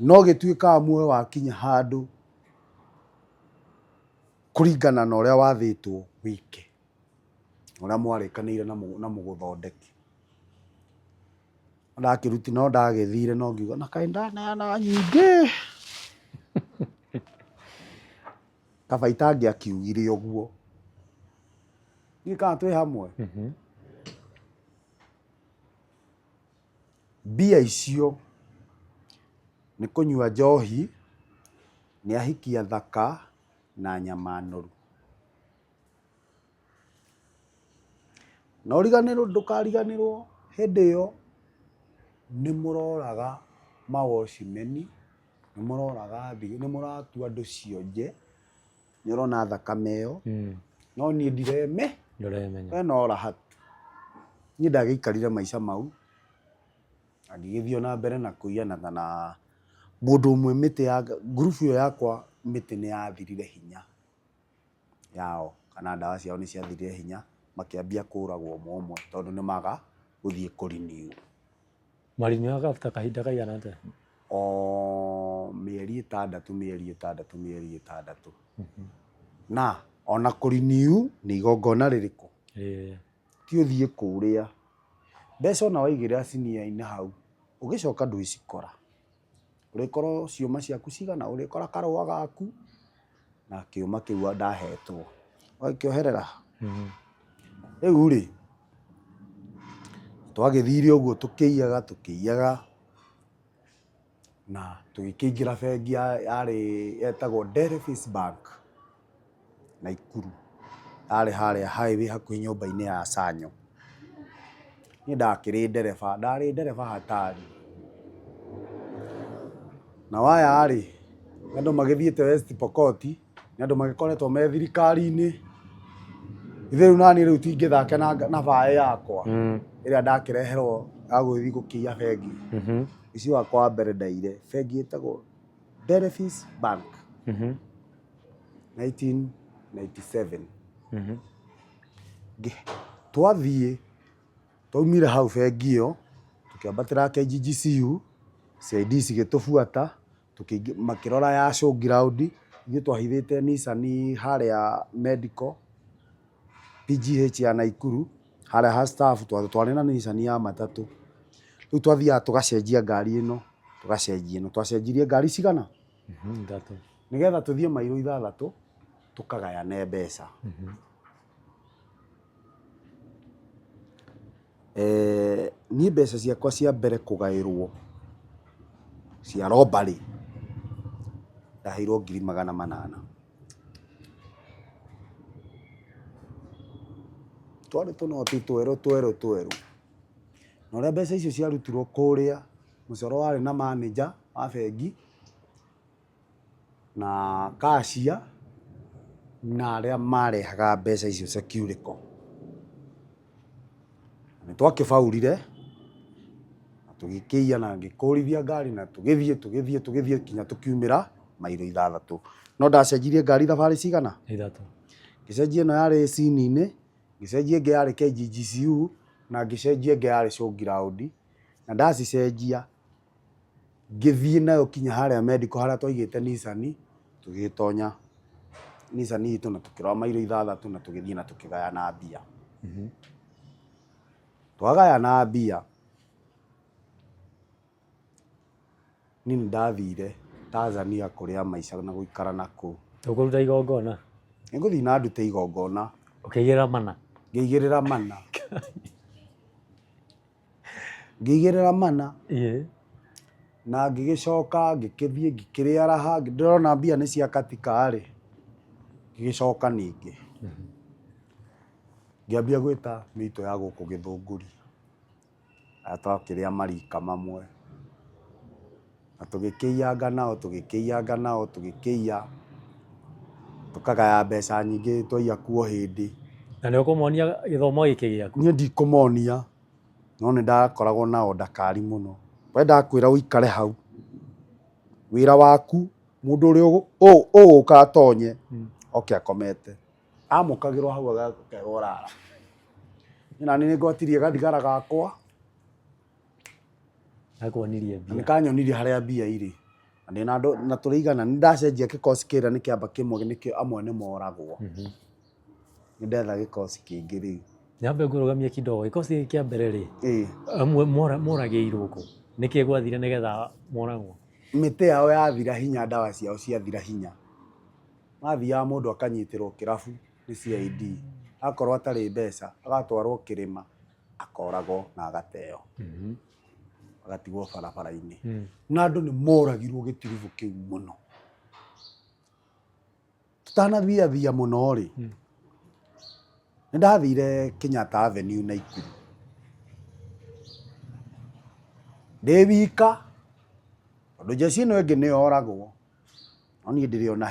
no gĩtuĩkaga muoyo wakinya handũ kũringana na ũrĩa wathĩtwo wĩke ũrĩa mwarĩkanĩire na mũgũthondeki ndakĩruti no ndagĩthire no ngiuga na kaĩ ndaneana nyingĩ kaba itangĩakiugire ũguo niĩ kana twĩ hamwe mbia icio nĩ kũnyua njohi nĩ ahiki athaka na nyama noru na ũriganĩrwo ndũkariganĩrwo hĩndĩ ĩyo nĩ mũroraga mawocimeni nĩ mũroraga nĩ mũratua andũ cionje nĩ ũrona thakame ĩyo no niĩ ndiremenya we no rahat niĩ ndagĩikarire maica mau na ngĩgĩthiĩ na mbere na kũiyana na mũndũ ũmwe mĩtĩ ya ngurubu ĩyo yakwa mĩtĩ nĩ yathirire hinya yao kana ndawa ciao nĩ ciathirire hinya makĩambia kũragwo ũmwe tondũ nĩ maga gũthiĩ kũriniu Mariniu agafta kahinda kaigana atĩa o mĩeri 6 na ona kũriniu nĩ igongona rĩrĩkũ ti ũthiĩ kũrĩa mbeca ona waigĩrĩra sinia-inĩ hau ũgĩcoka ndwĩcikora ũrĩkorwo ciũma ciaku cigana ũrĩkora karũa gaku na kĩũma kĩu ndahetwo ũgakĩoherera rĩu rĩ twagĩthire ũguo tũkĩiyaga na tũgĩkĩingĩra bengi yarĩ yetagwo Delphis Bank Naikuru yarĩ harĩa highway hakuhĩ nyũmba-inĩ ya Sanyo niĩ ndarĩ ndereba hatari na waya rĩ andũ magĩthiĩte West Pokot nĩ andũ magĩkoretwo me thirikari-inĩ ithe rĩu naniĩ rĩu tingĩthaka na bae yakwa ĩrĩa ndakĩreherwo ya gũthiĩ gũkĩiya bengi ici wakwa wa mbere ndaire bengi ĩtagwo Delphis Bank 1997 twathiĩ twaumire hau bengi ĩyo tũkĩambatĩra KGGCU CID cigĩtũbuata makĩrora ya showground ithuĩ twahithĩte Nissan harĩa medical PGH ya Naikuru harĩa ha staff twarĩ na Nissan ya matatũ rĩu twathiaga tũgacenjia ngari ĩno tũgacenjia ĩno twacenjirie ngari cigana nĩgetha tũthiĩ mairũ 6 tũkagayane mbeca niĩ mbeca ciakwa cia mbere kũgaĩrwo cia robbery ndaheirwo 800,000 twarĩ tũnoti twerũ na ũrĩa mbeca icio ciarutirwo kũrĩa mũcoro warĩ na manager wa bengi na cashier na arĩa marehaga mbeca icio security nĩ twakĩbaurire na tũgĩkĩiya na ngĩkũrithia ngari na tũgĩthiĩ kinya tũkiumĩra mairũ 6 no ndacenjirie ngari thabarĩ cigana 3 ngĩcenjia ĩno yarĩ Sini-inĩ ngĩcenjia ĩngĩ yarĩ KGGCU na ngĩcenjia ĩngĩ yarĩ showground na ndacicenjia ngĩthiĩ nayo kinya harĩa medical harĩa twaigĩte Nissan tũgĩtonya Nissan itũ na tũkĩrora mairũ 6 na tũgĩthiĩ na tũkĩgayana mbia twagayana mbia niĩ ndathire Tanzania kũrĩa maica na gũikara nakũu tũkũruta igongona nĩngũthiĩ na ndute igongona ũkĩigĩrĩra mana ngĩigĩrĩra mana ngĩigĩrĩra mana Ĩĩ. na ngĩgĩcoka ngĩkĩthiĩ ngĩkĩrĩa raha ndĩrona mbia nĩ cia katika rĩ ngĩgĩcoka ningĩ ngĩambia gwĩta mĩito ya gũkũ Gĩthũngũri arĩa twakĩrĩ a marika mamwe na tũgĩkĩiyanga nao tũkagaya mbeca nyingĩ twaiya kuo hĩndĩ. Na nĩ ũkũmonia gĩthomo gĩkĩ gĩaku? Niĩ ndikũmonia no nĩ ndakoragwo nao ndakari mũno. We ndakwĩra ũikare hau wĩra waku mũndũ ũrĩa ũgũka atonye oke akomete amũkagĩrwo hau agakerwo rara. Niĩ nani nĩ ngwatirie gathigara gakwa Gakuonirie mbia. nĩ kanyonirie harĩa mbia irĩ na tũrĩigana. Nĩ ndacenjia gĩkosi kĩrĩa nĩ kĩamba kĩmwe nĩkĩo amwe nĩ moragwo. Nĩ ndetha gĩkosi kĩngĩ rĩu. Nyambe ngũrũgamie kidogo. Gĩkosi gĩkĩ kĩa mbere rĩ, amwe moragĩirwo kũ? Nĩkĩ gwathire nĩgetha moragwo? Mĩtĩ yao yathira hinya, ndawa ciao ciathira hinya, mathiaga mũndũ akanyitĩrwo kĩrabu nĩ CID, akorwo atarĩ mbeca agatwarwo kĩrĩma akoragwo na agateo agatigwo barabara-inĩ. Na andũ nĩ moragirwo gĩtiribu kĩu mũno. Tũtanathiathia mũno rĩ, nĩ ndathire Kenyatta Avenue Naikuru ndĩ wika tondũ njeci ĩno ĩngĩ nĩ yoragwo no niĩ ndĩrĩ ona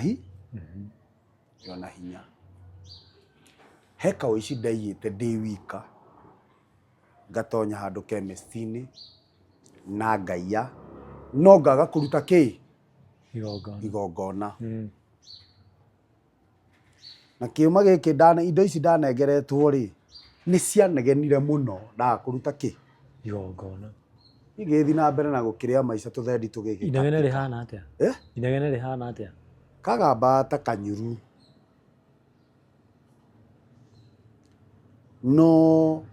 hinya. He kaũici ndaiyĩte ndĩ wika ngatonya handũ chemist-inĩ na ngaiya no ngaga kũruta kĩ? Igongona. Na kiuma gĩkĩ indo ici ndanengeretwo rĩ nĩ cianegenire mũno ndaga kũruta kĩ? Igongona. Igĩthi na mbere na gũkĩrĩa maica tũthendi tũgĩgĩka. Inegene rĩhana atĩa? Inegene rĩhana atĩa? Kagamba ta kanyuru. No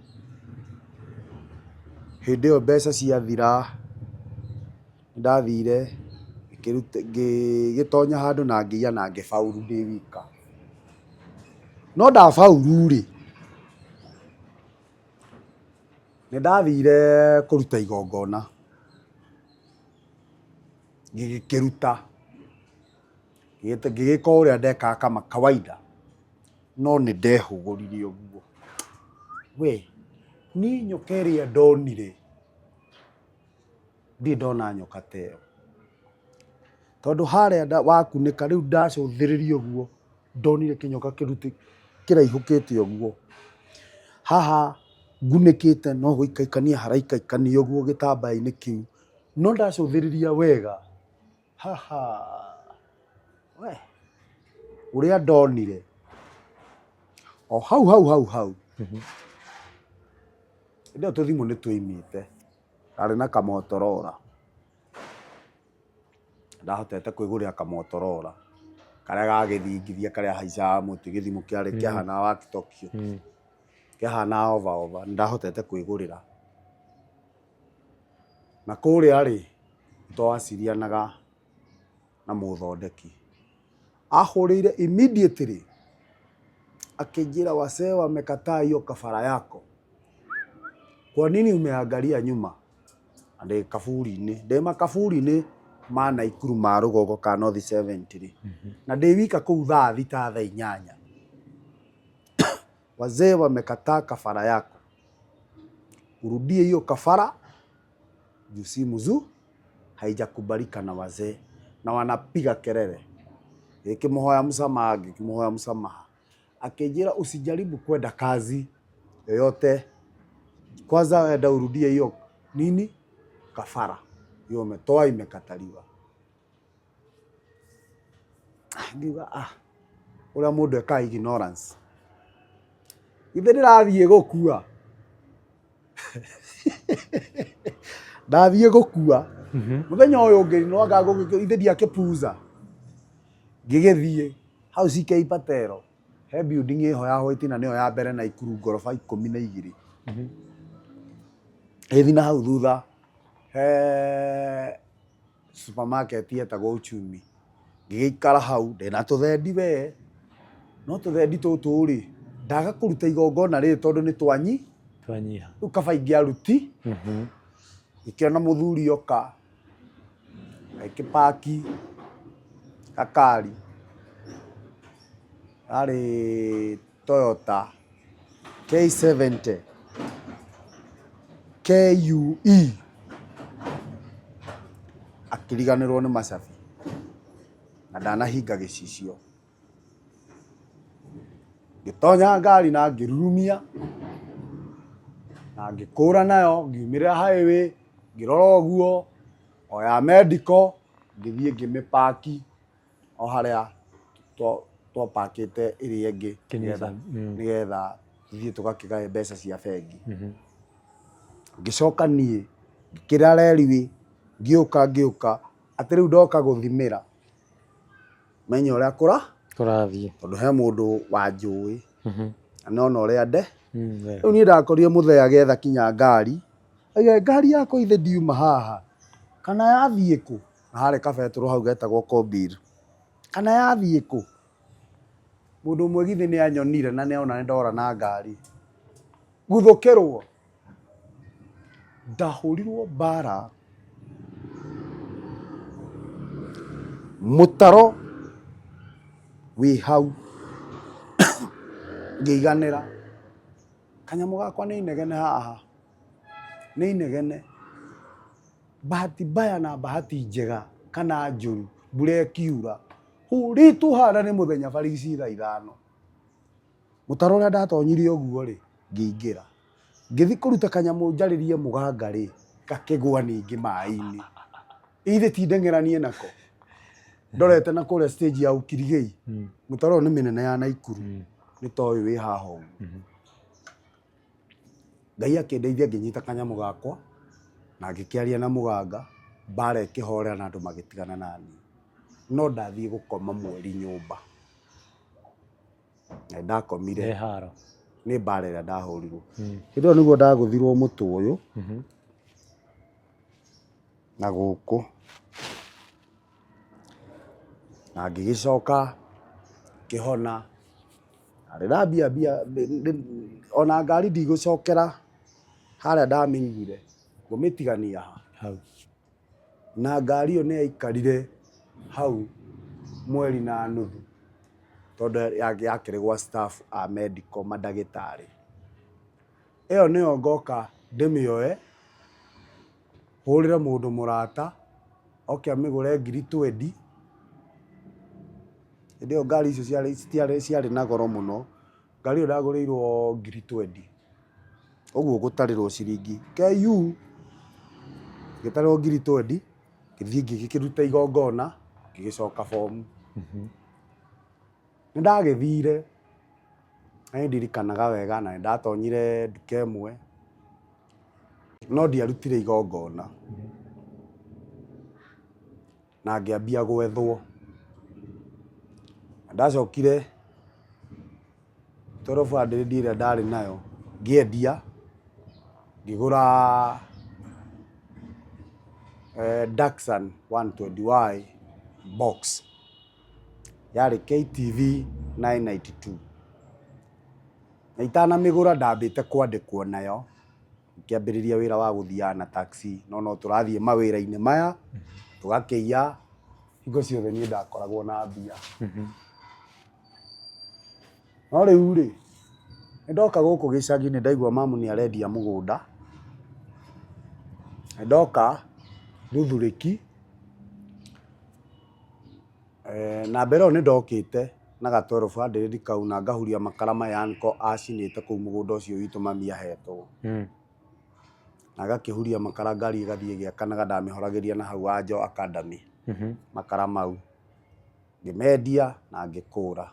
hĩndĩ ĩyo mbeca ciathira ndathire ngĩgĩtonya handũ na ngĩiya na ngĩbauru ndĩ wika. No ndabauru rĩ nĩ ndathire kũruta igongona ngĩgĩkĩruta ngĩgĩka ũrĩa ndekaga kama kawaida no nĩ ndehũgũrire ũguo. We niĩ nyoka ĩrĩa ndonire ndirĩ ndona nyoka ta ĩyo tondũ harĩa wakunĩka rĩu ndacũthĩrĩria ũguo ndonire kĩnyoka kĩraihũkĩte ũguo. Haha ngunĩkĩte no gũikaikania haraikaikania ũguo gĩtambaya-inĩ kĩu no ndacũthĩrĩria wega haha we ũrĩa ndonire o hau ndio tũthimũ nĩ tũimĩte. Ndarĩ na kamotorola ndahotete kwĩgũrĩra kamotorola karĩa gagĩthingithia karĩa haicaga mũtĩ gĩthimũ kĩarĩ kĩahana wakitokio kĩahana ova ndahotete kwĩgũrĩra. Na kũrĩa rĩ twawasilianaga na mũthondeki ahũrĩire immediately akĩnjĩra wasee wamekataa hiyo kafara yako, kwa nini umeangalia nyuma? Ndĩ kaburi-inĩ ndĩ makaburi-inĩ ma Naikuru ma rũgongo ka North 70 na ndĩ wika kũu thaa thita thaa inyanya. Wazee wamekataa kafara yako, urudie hiyo kafara juu si mzuri, haijakubalika na wazee na wanapiga kelele. Nikimhoya msamaha akijira usijaribu kwenda kazi yoyote, kwanza wenda urudie hiyo nini kafara hiyo umetoa imekataliwa. Ngiuga uriya mundu eka ignorance ithe ndirathiĩ gũkua ndathiĩ gũkua mũthenya ũyũ ũngĩ no anga ithe ndiakĩpuza ngĩgĩthiĩ hau CK Patero he building ĩho ya white na nĩyo ya mbere Naikuru ngoroba 12 ĩthi na hau thutha he supermarket yetagwo Uchumi ngĩgĩikara hau ndĩna tũthendi we no tũthendi tũtũ rĩ ndaga kũruta igongona rĩrĩ tondũ nĩ twanyiha rĩu kaba ingĩaruti ngĩkĩona mũthuri oka agĩkĩpaki gakari arĩ Toyota K70 KUE akĩriganĩrwo nĩ macabi na ndanahinga gĩcicio. Ngĩtonya ngari na ngĩrurumia na ngĩkũra nayo ngiumĩrĩra highway ngĩrora ũguo o ya medical ngĩthiĩ ngĩmĩpaki o harĩa twapakĩte ĩrĩa ĩngĩ nĩgetha tũthiĩ tũgakĩgae mbeca cia bengi. Ngĩcoka niĩ ngĩkĩra railway ngĩũka atĩ rĩu ndoka gũthimĩra menye ũrĩa kũrathiĩ tondũ he mũndũ wanjũĩ na nona ũrĩa nde. Rĩu niĩ ndakorire mũthee agĩetha kinya ngari auga ngari yakwa ithe ndiuma haha kana yathiĩ kũ, na harĩ kabetũrũ hau getagwo Kobil, kana yathiĩ kũ. Mũndũ ũmwe githĩ nĩ anyonire na nĩona nĩndora na ngari guthũkĩrwo, ndahũrirwo mbara mũtaro wĩ hau ngĩiganĩra. Kanyamũ gakwa nĩ inegene haha, nĩ inegene. Bahati mbaya na bahati njega kana njũru mbura ĩkiura hũrĩtwo haha nĩ mũthenya barigici thaa 5. Mũtaro ũrĩa ndatonyire ũguo rĩ ngĩingĩra ngĩthiĩ kũruta kanyamũ njarĩrie mũganga rĩ gakĩgwa ningĩ maĩ-inĩ. Ithe ti ndeng'eranie nako ndorete na kũrĩa stage ya Ukirigei. Mũtaro ũyũ nĩ mĩnene ya Naikuru nĩ ta ũyũ wĩ haha ũguo. Ngai akĩndeithia ngĩnyita kanyamũ gakwa na ngĩkĩaria na mũganga mbara ĩkĩhorera na andũ magĩtigana na niĩ. No ndathiĩ gũkoma mweri nyũmba na ndakomire nĩ mbara ĩrĩa ndahũrirwo. Hĩndĩ ĩyo nĩguo ndagũthirwo mũtwe ũyũ na gũkũ na ngĩgĩcoka kĩhona. Ndĩrambia ona ngari ndigũcokera harĩa ndamĩigire ngũmĩtigania hau, na ngari ĩyo nĩyaikarire hau mweri na nuthu tondũ yakĩrĩ gwa staff a medical mandagĩtarĩ. Ĩyo nĩyo ngoka ndĩmĩoe hũrĩre mũndũ mũrata oke amĩgũre ngiri 20. Hĩndĩ ĩyo ngari icio ciarĩ na goro mũno. Ngari ĩyo ndagũrĩirwo ngiri 20 ũguo gũtarĩrwo ciringi KU gĩtarĩrwo ngiri 20 ngĩthiĩ ngĩkĩruta igongona ngĩgĩcoka bomu. Nĩndagĩthire na nĩndirikanaga wega na nĩndatonyire nduka ĩmwe no ndiarutire igongona na ngĩambia gwethwo. Ndacokire 1200 ĩrĩa ndarĩ nayo ngĩendia ngĩgũra Datsun 120Y box yarĩ KTV 992 na itanamĩgũra ndambĩte kwandĩkwo nayo ngĩambĩrĩria wĩra wa gũthiaga na taxi. No tũrathiĩ mawĩra-inĩ maya tũgakĩiya, hingo ciothe niĩ ndakoragwo na mbia. No rĩu rĩ nĩndoka gũkũ gĩcagi ndaigua mamu nĩarendia mũgũnda. Nĩndoka Rũthurĩki na mbere ĩyo nĩndokĩte na ga 1200 kau na ngahuria makara maya anko acinĩte kũu mũgũnda ũcio witũ mami ahetwo. Na gakĩhuria makara ngari ĩgathiĩ ĩgĩakanaga ndamĩhoragĩria na hau Anjo Academy. Makara mau ngĩmendia na ngĩkũra.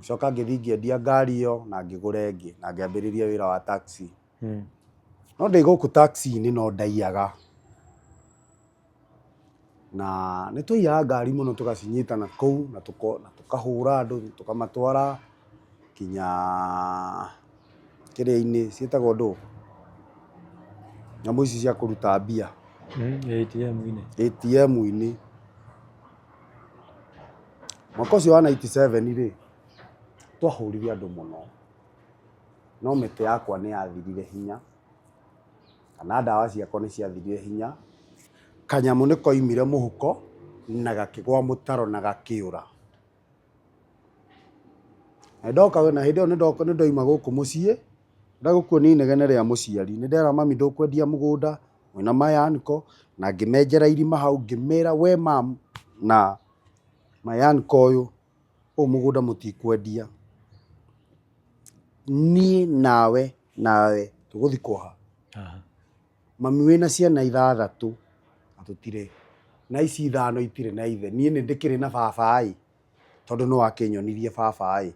Coka ngĩthiĩ ngĩendia ngari ĩyo na ngĩgũra ĩngĩ na ngĩambĩrĩria wĩra wa taxi. No ndĩ gũkũ taxi-inĩ no ndaiyaga na nĩtwaiyaga ngari mũno tũgacinyita na kũu na tũkahũra andũ tũkamatwara kinya kĩrĩa-inĩ ciĩtagwo ndũ nyamũ ici cia kũruta mbia ATM-inĩ. Mwaka ũcio wa 97 rĩ twahũrire andũ mũno no mĩtĩ yakwa nĩyathirire hinya kana ndawa ciakwa nĩ ciathirire hinya, kanyamũ nĩ koimire mũhuko na gakĩgwa mũtaro na gakĩũra. Ndoka na hĩndĩ ĩyo nĩ ndoima gũkũ mũciĩ, ndagũkuo nĩ inegene rĩa mũciari, nĩ ndera mami ndũkwendia mũgũnda mwĩna mayaniko, na ngĩmenjera irima hau ngĩmera we mam na mayaniko ũyũ mũgũnda mũtikwendia, niĩ nawe tũgũthikwo ha. Mami wĩna ciana 6 na tũtirĩ na ici 5 itirĩ na ithe, niĩ nĩ ndĩkĩrĩ na baba tondũ nĩ wakĩnyonirie baba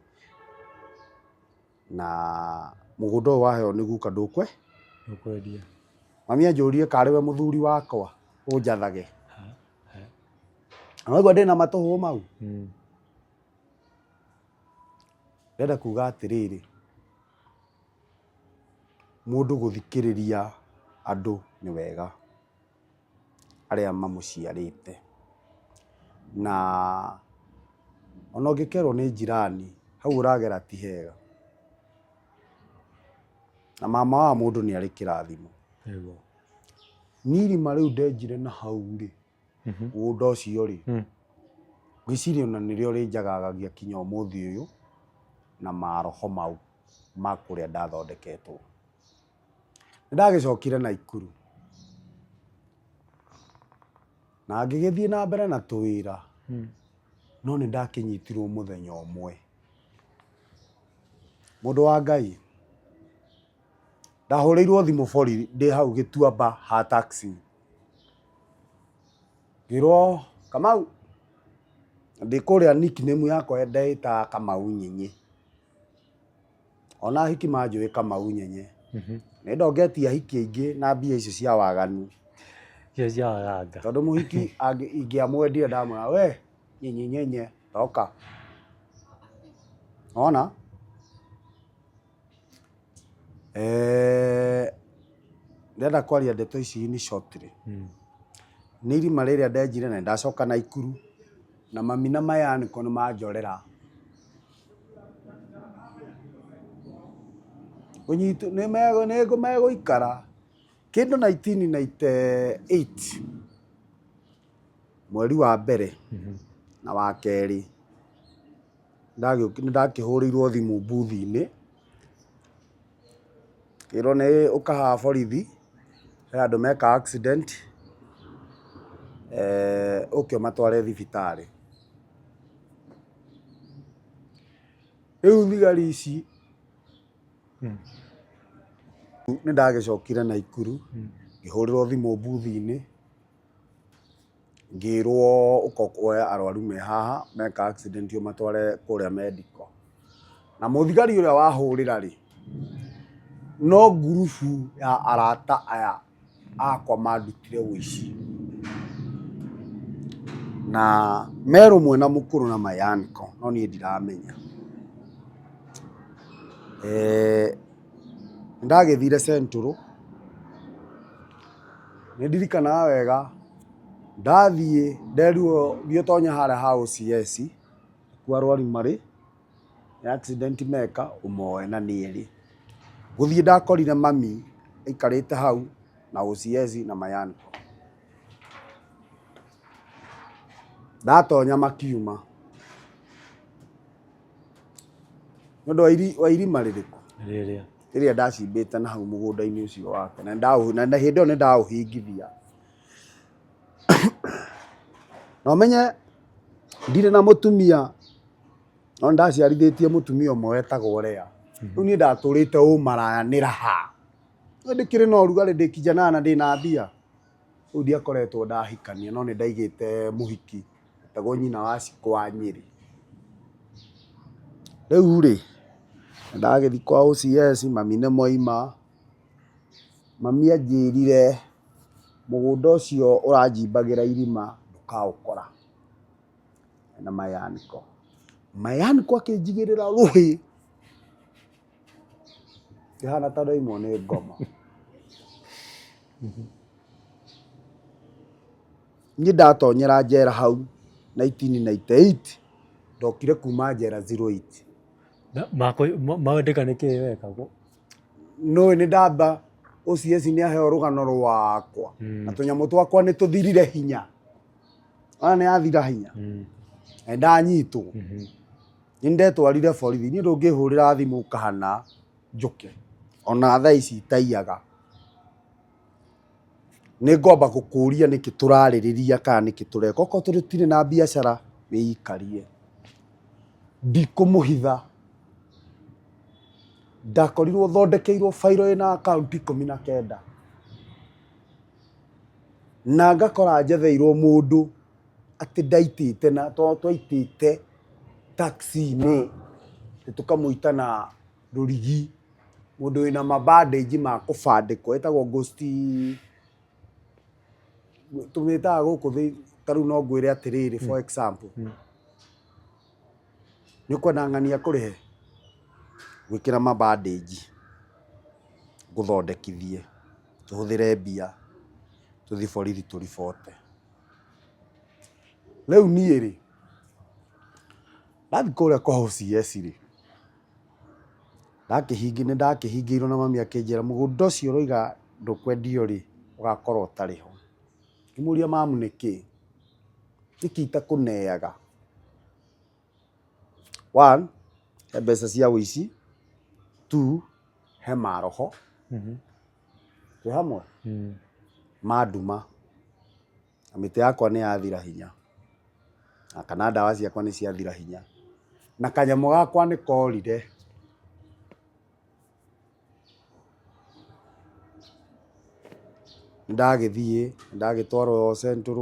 na mũgũnda ũyũ waheo nĩ guka ndũkwendia. Mami anjũrire karĩ we mũthuri wakwa ũnjathage, na waigua ndĩna matũhũ mau. Ndĩrenda kuga atĩrĩrĩ, mũndũ gũthikĩrĩria andũ nĩ wega arĩa mamũciarĩte, na ona ũngĩkerwo nĩ njirani hau ũragera ti hega, na mama wa mũndũ nĩ arĩ kĩrathimo. Niĩ irima rĩu ndenjire na hau rĩ, mũgũnda ũcio rĩ, ngwĩciria ona nĩrĩo rĩnjagagagia kinya ũmũthĩ ũyũ na maroho mau ma kũrĩa ndathondeketwo. Nĩ ndagĩcokire Naikuru na ngĩgĩthiĩ na mbere na tũwĩra, no nĩ ndakĩnyitirwo mũthenya ũmwe. Mũndũ wa Ngai, ndahũrĩirwo thimũ bori ndĩ hau Gĩtuamba ha taxi, ngĩrwo Kamau, ndĩ kũrĩa nickname yakwa ndeĩtaga Kamau Nyenye, ona ahiki manjũĩ Kamau Nyenye. Nĩ ndogetie ahiki aingĩ na mbia icio cia waganu, tondũ mũhiki ingĩamwendire ndamwĩra we Nyenye toka, ona ndĩrenda kwaria ndeto ici in shortly. Nĩ irima rĩrĩa ndenjire na ndacoka Naikuru, na mami na mayaniko nĩ manjorera ũnyitu nĩ megũikara kĩndũ 1998 mweri wa mbere na wa kerĩ, nĩ ndakĩhũrĩirwo thimũ mbuthi-inĩ, kĩrwo nĩ ũka haha borithi, he andũ meka accident, ũke ũmatware thibitarĩ. Rĩu thigari ici nĩ ndagĩcokire Naikuru, ngĩhũrĩrwo thimũ mbuthi-inĩ, ngĩrwo ũka kuoya arwaru me haha meka accident ũmatware kũrĩa medical. Na mũthigari ũrĩa wahũrĩra rĩ, no ngurubu ya arata aya akwa mandutire ũici, na merũmwe na mũkũrũ na mayaniko, no niĩ ndiramenya. Nĩ ndagĩthire Central, nĩ ndirikanaga wega, ndathiĩ nderirwo thiĩ ũtonye harĩa ha OCS kuo arwaru marĩ, nĩ accident meka ũmoe na nĩ erĩ. Gũthiĩ ndakorire mami aikarĩte hau na OCS na mayaniko, ndatonya makiuma. Nĩ ũndũ wa irima rĩrĩkũ? Rĩrĩa ndacimbĩte na hau mũgũnda-inĩ ũcio wake, na hĩndĩ ĩyo nĩ ndaũhingithia. Na ũmenye ndirĩ na mũtumia, no ndaciarithĩtie mũtumia ũmwe wetagwo Lea. Rĩu niĩ ndatũrĩte ũmaraya nĩ raha, ndĩkĩrĩ na ũrugarĩ ndĩ kijana na ndĩna mbia. Rĩu ndiakoretwo ndahikania, no nĩ ndaigĩte mũhiki wetagwo nyina wa Cikũ wa Nyĩrĩ. Rĩu rĩ, ndagĩthiĩ kwa OCS, mami nĩ moima, mami anjĩrire mũgũnda ũcio ũranjimbagĩra irima ndũkaũkora na mayaniko. Mayaniko akĩnjigĩrĩra rũhĩ, kĩhana ta ndaimwo nĩ ngoma. Niĩ ndatonyera njera hau 1998, ndokire kuma njera 08. Mawendeka nĩ kĩĩ wekagwo? No nĩ ndamba OCS nĩ aheo rũgano rwakwa na tũnyamũ twakwa nĩ tũthirire hinya. Ona nĩ athira hinya ndanyitwo nĩ ndetwarire borithi. Niĩ ndũngĩhũrĩra thimũ ũkahana njũke ona thaa ici itaiyaga. Nĩ ngwamba gũkũria nĩkĩ tũrarĩrĩria kana nĩkĩ tũreka. Okorwo tũtirĩ na biacara wĩikarie. Ndikũmũhitha. Ndakorirwo thondekeirwo bairo ĩna akaunti 19 na ngakora njetheirwo mũndũ atĩ ndaitĩte na twaitĩte taxi-inĩ tũkamũita na rũrigi. Mũndũ wĩna mabandĩnji ma kũbandĩkwo etagwo Ghost. Tũmĩtaga gũkũ thĩ ta rĩu no ngwĩre atĩrĩrĩ for example nĩ ũkwenda ng'ania kũrĩhe gwĩkĩra mabandĩnji ngũthondekithie tũhũthĩre mbia tũthiĩ borithi tũribote. Rĩu niĩ rĩ ndathiĩ kũrĩa kwa OCS rĩ nĩ ndakĩhingĩirwo na mami akĩnjĩra mũgũnda ũcio ũroiga ndũkwendio rĩ ũgakorwo ũtarĩ ho. Ngĩmũria mamu nĩkĩ itakũneaga. 1 he mbeca cia ũici. 2 he maroho. Twĩ hamwe ma nduma na mĩtĩ yakwa nĩ yathira hinya na kana ndawa ciakwa nĩ ciathira hinya na kanyamũ gakwa nĩ korire. Ndagĩthiĩ ndagĩtwarwo Central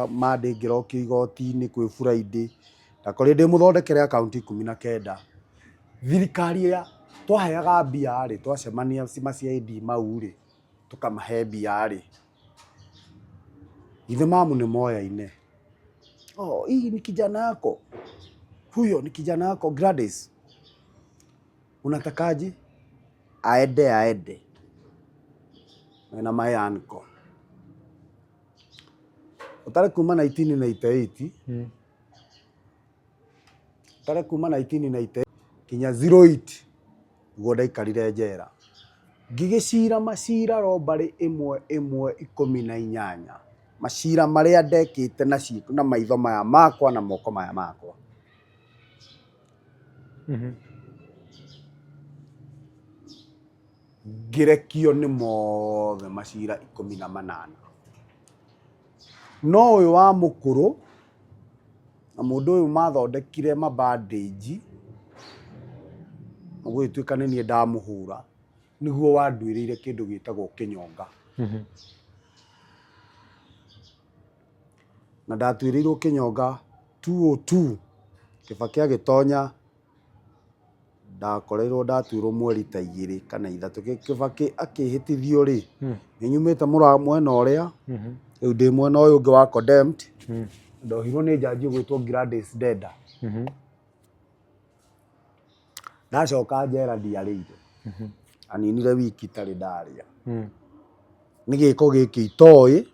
mandĩngĩrokio igoti-inĩ kwĩ Friday ndakorire ndĩmũthondekere akaunti 19. Thirikari ĩrĩa twaheaga mbia rĩ twacemania ma-CID mau rĩ tũkamahe mbia rĩ ithe mamu nĩ moyaine. Hii ni kijana yako, huyo ni kijana yako Gladys, unatakaje? Aende na my uncle. Utare kuma 1998 utare kuma 1998 kinya 08 guo ndaikarire njera ngigĩcira macira robari ĩmwe 18 macira marĩa ndekĩte na maitho maya makwa na moko maya makwa. Ngirekio nĩ mothe macira 18. No ũyũ wa mũkũrũ na mũndũ ũyũ mathondekire mabandĩnji gũgĩtuĩka nĩ niĩ ndamũhũra nĩguo wanduĩrĩire kĩndũ gĩtagwo kĩnyonga. Na ndatuĩrĩirwo kĩnyonga 202 Kĩbakĩ agĩtonya ndakoreirwo ndatuĩrwo mweri ta 2 kana 3. Kĩbakĩ akĩhĩtithio rĩ nĩnyumĩte mwena ũrĩa rĩu ndĩ mwena ũyũ ũngĩ wa condemned. Ndohirwo nĩ jaji ũgwĩtwo Gladys Deda. Ndacoka njera ndiarĩire aninire wiki itarĩ ndarĩa. Nĩ gĩko gĩkĩ itoĩ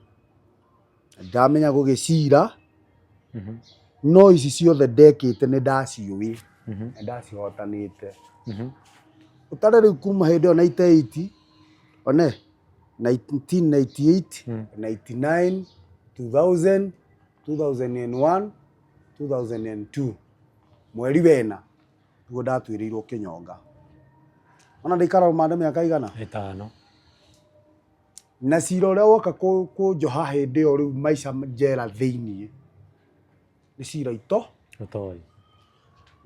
ndamenya gũgĩcira no ici ciothe ndekĩte nĩ ndaciũĩ na ndacihotanĩte. Ũtare rĩu kuma hĩndĩ ĩyo 98 one 1998 99 2000 2001 2002 mweri wena nĩguo ndatuĩrĩirwo kĩnyonga. Ona ndaikara rũmande mĩaka igana 5. na cira ũrĩa woka kũnjoha hĩndĩ ĩyo rĩu maica njera thĩiniĩ nĩ cira itoĩ.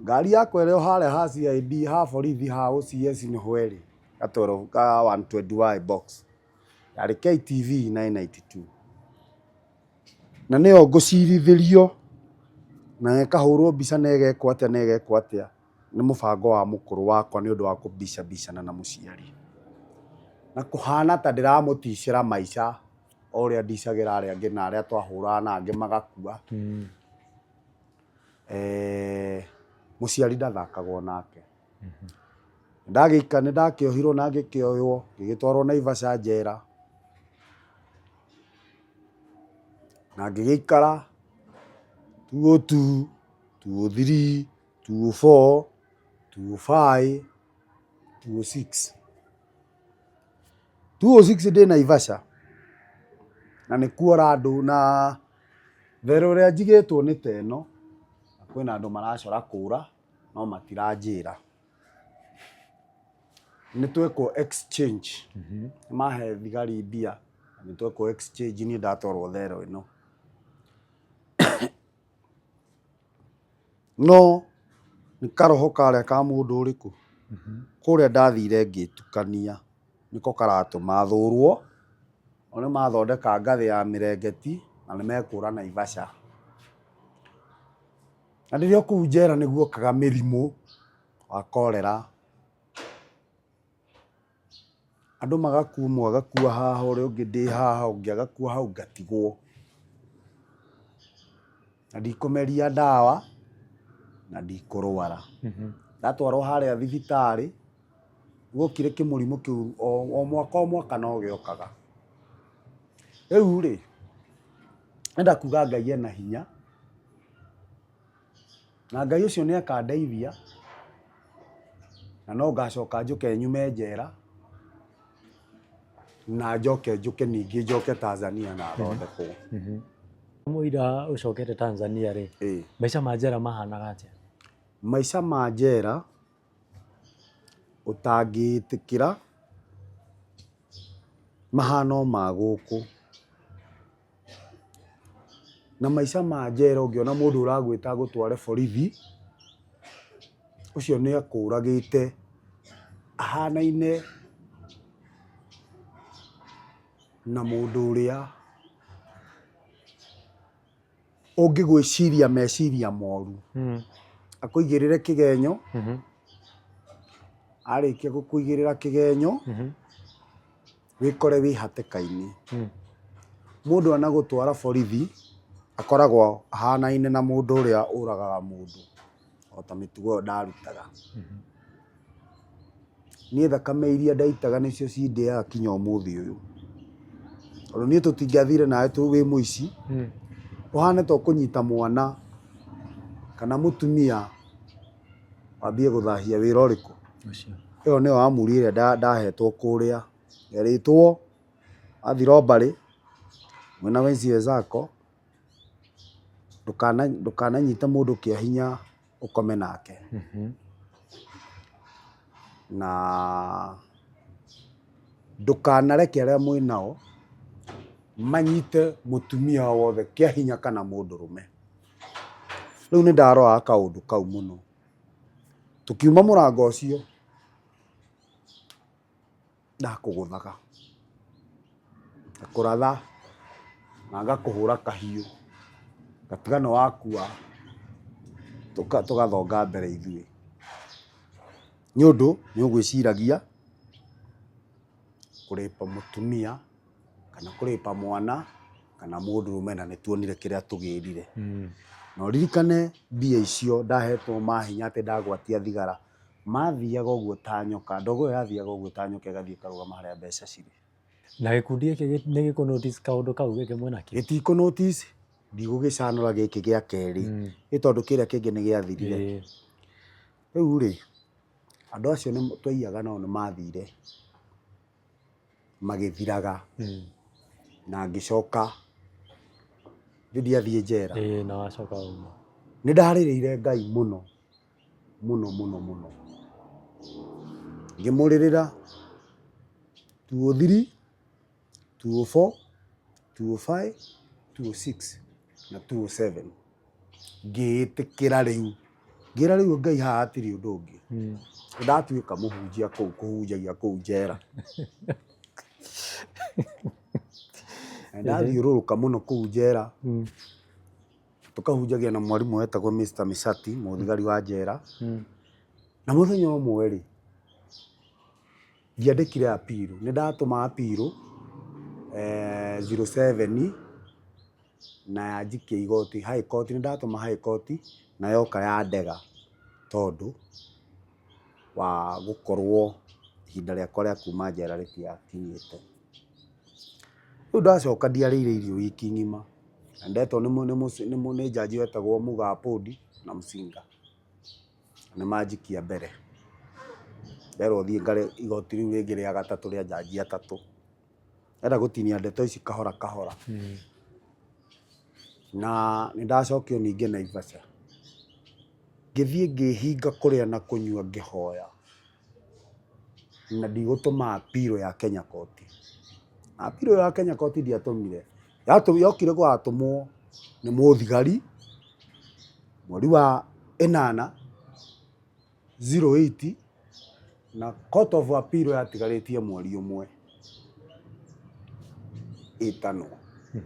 Ngari yakwa ĩrĩa harĩa ha CID ha borithi ha OCS nĩ hwerĩ gatoro ka 120Y box yarĩ KTV 992 na nĩyo ngũcirithĩrio na ĩkahũrwo mbica na ĩgekwo atĩa nĩ mũbango wa mũkũrũ wakwa nĩ ũndũ wa kũbicabicana na mũciari na kũhana ta ndĩramũticĩra maica o ũrĩa ndicagĩra arĩa angĩ na arĩa twahũraga na angĩ magakua. Mũciari ndathakagwo nake. Nĩ ndakĩohirwo na ngĩkĩoywo ngĩgĩtwarwo Naivasha njera na ngĩgĩikara 202 203 204 205 206 206 ndĩ Naivasha na nĩ kuora andũ na therũ ũrĩa njigĩtwo nĩ teno na kwĩna andũ maracora kũra no matiranjĩra nĩ twekwo exchange mahe thigari mbia nĩ twekwo exchange niĩ ndatwarwo therũ ĩno no nĩ karoho karĩa ka mũndũ ũrĩkũ kũrĩa ndathire ngĩtukania nĩko karatũma thũrwo o nĩ mathondeka ngathĩ ya mĩrengeti na nĩ mekũra Naivasha na rĩrĩa kũu njera nĩ guokaga mĩrimũ wa korera andũ magakua ũmwe agakua haha ũrĩa ũngĩ ndĩ haha ũngĩ agakua hau ngatigwo na ndikũmeria ndawa na ndikũrwara ndatwarwo harĩa thibitarĩ guokire kĩmũrimũ kĩu o mwaka no gĩokaga rĩu rĩ enda kuga Ngai ena hinya na Ngai ũcio nĩ akandeithia na no ngacoka njũke nyume njera na njoke ningĩ njoke Tanzania na thondekwo Mũira ũcokete Tanzania rĩ maica ma njera mahanaga atĩa? Maica ma njera ũtangĩtĩkĩra mahana o ma gũkũ na maica ma njera ũngĩona mũndũ ũragwĩta gũtware borithi ũcio nĩ akũragĩte ahanaine na mũndũ ũrĩa ũngĩgwĩciria meciria moru akũigĩrĩre kĩgenyo arĩkia gũkũigĩrĩra kĩgenyo wĩkore wĩ hatĩka-inĩ mũndũ anagũtwara borithi akoragwo ahanaine na mũndũ ũrĩa ũragaga mũndũ o ta mĩtugo ĩyo ndarutaga niĩ thakame iria ndaitaga nĩcio cindĩaga kinya ũmũthĩ ũyũ tondũ niĩ tũtingĩathire nawe wĩ mũici ũhane ta ũkũnyita mwana kana mũtumia wambie gũthahia wĩra ũrĩkũ ĩyo nĩyo amuri ĩrĩa ndahetwo kũrĩa yerĩtwo athi robbery mwena wenzi wenzako ndũkananyite mũndũ kĩa hinya ũkome nake na ndũkanareke arĩa mwĩnao manyite mũtumia wothe kĩa hinya kana mũndũrũme rĩu nĩ ndaroraga kaũndũ kau mũno tũkiuma mũrango ũcio ndakũgũthaga ngakũratha na ngakũhũra kahiũ ngatiga nĩ wakua tũgathonga mbere ithuĩ nĩ ũndũ nĩ ũgwĩciragia kũrĩpa mũtumia kana kũrĩpa mwana kana mũndũrũme na nĩtuonire kĩrĩa tũgĩrire na ũririkane mbia icio ndahetwo mahinya atĩ ndagwatia thigara mathiaga ũguo ta nyoka ndogo ĩyo yathiaga ũguo ta nyoka ĩgathiĩ ĩkarũgama harĩa mbeca cirĩ na gĩkundi gĩkĩ nĩ gĩkũ notice kaũndũ kau gĩkĩ mwenakĩ gĩtikũ notice ndigũgĩcanũra gĩkĩ gĩa kerĩ nĩ tondũ kĩrĩa kĩngĩ nĩ gĩathirire rĩu rĩ andũ acio nĩ twaiyaga nao nĩ mathire magĩthiraga na ngĩcoka ndiathiĩ njera na wacoka ũguo nĩ ndarĩrĩire Ngai mũno mũno mũno mũno ngĩmũrĩrĩra 203 204 205 206 na 207 ngĩĩtĩkĩra rĩu ngĩra rĩu Ngai haha hatirĩ ũndũ ũngĩ ndatuĩka mũhunjia kũu kũhunjagia kũu njera ndathiũrũrũka mũno kũu njera tũkahunjagia na mwarimũ wetagwo Mr. Misati mũthigari wa njera na mũthenya ũmwe rĩ ndiandĩkire appeal nĩ ndatũma appeal 07 na yanjikia igoti high court nĩ ndatũma high court na yoka yandega tondũ wa gũkorwo ihinda rĩakwa rĩa kuma njera rĩtiakinyĩte rĩu ndacoka ndiarĩire irio wiki ng'ima na ndetwo nĩ jaji wetagwo Muga Podi na Msinga nĩ manjikia mbere nderwo thiĩ ngare igoti rĩu rĩngĩ rĩa gatatũ rĩa jaji atatũ enda gũtinia ndeto ici kahora kahora. Na nĩ ndacokio ningĩ Naivasha, ngĩthiĩ ngĩhinga kũrĩa na kũnyua ngĩhoya, na ndigũtũma appeal ya Kenya Court. Appeal ya Kenya Court ndiatũmire, yokire gwatũmwo nĩ mũthigari mweri wa 8/08, na Court of Appeal yatigarĩtie mweri ũmwe ĩtanwo.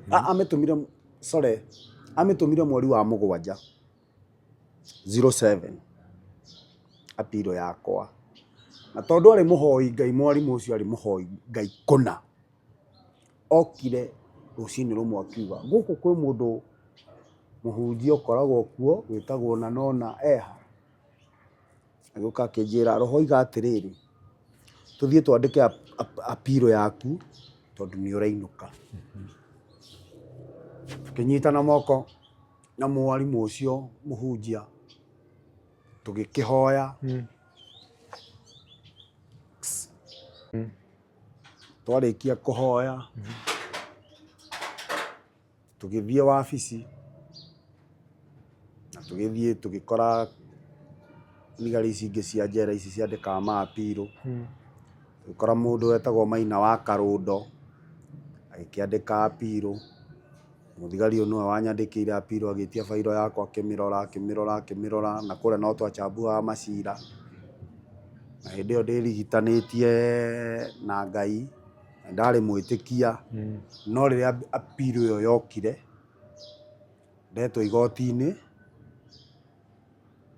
Amĩtũmire mweri wa 7/07 appeal yakwa, na tondũ arĩ mũhoi Ngai, mwarimũ ũcio arĩ mũhoi Ngai kũna, okire rũcinĩ rũmwe akiuga gũkũ kwĩ mũndũ mũhunjia ũkoragwo kuo wĩtagwo Nanona Eha, agĩũka akĩnjĩra roho oiga atĩrĩrĩ, tũthiĩ twandĩke appeal yaku tondũ nĩ ũrainũka. Tũkĩnyitana moko na mwarimũ ũcio mũhunjia tũgĩkĩhoya, twarĩkia kũhoya tũgĩthiĩ wabici, na tũgĩthiĩ tũgĩkora thigari ici ingĩ cia njera ici ciandĩkaga ma appeal. Tũgĩkora mũndũ wetagwo Maina wa Karũndo agĩkĩandĩka appeal. Mũthigari ũyũ nĩwe wanyandĩkĩire appeal, agĩtia bairo yakwa akĩmĩrora, na kũrĩa no twacambuaga macira. Na hĩndĩ ĩyo ndĩrigitanĩtie na Ngai, ndarĩ mwĩtĩkia, no rĩrĩa appeal ĩyo yokire ndetwo igoti-inĩ,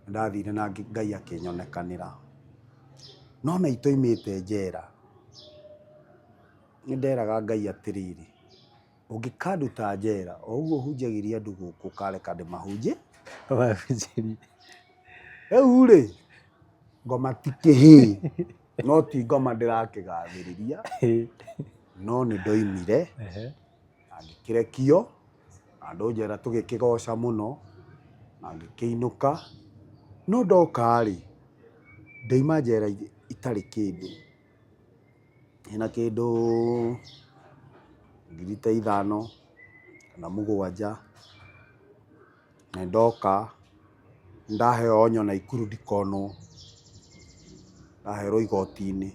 ndathire na Ngai akĩnyonekanĩra. No na itoimĩte njera, nĩnderaga Ngai atĩrĩrĩ, ũngĩkanduta njera o ũguo hunjagĩria andũ gũkũ ũkareka ndĩmahunjie. Rĩu-rĩ ngoma ti kĩhĩĩ, no ti ngoma ndĩrakĩgathĩrĩria, no nĩ ndoimire na ngĩkĩrekio, andũ njera tũgĩkĩgoca mũno na ngĩkĩinũka. No ndoka-rĩ, ndoima njera itarĩ kĩndũ, hena kĩndũ 5,000 kana 7, na ndoka ndaheo onyo Naikuru ndikonwo, ndaherwo igoti-inĩ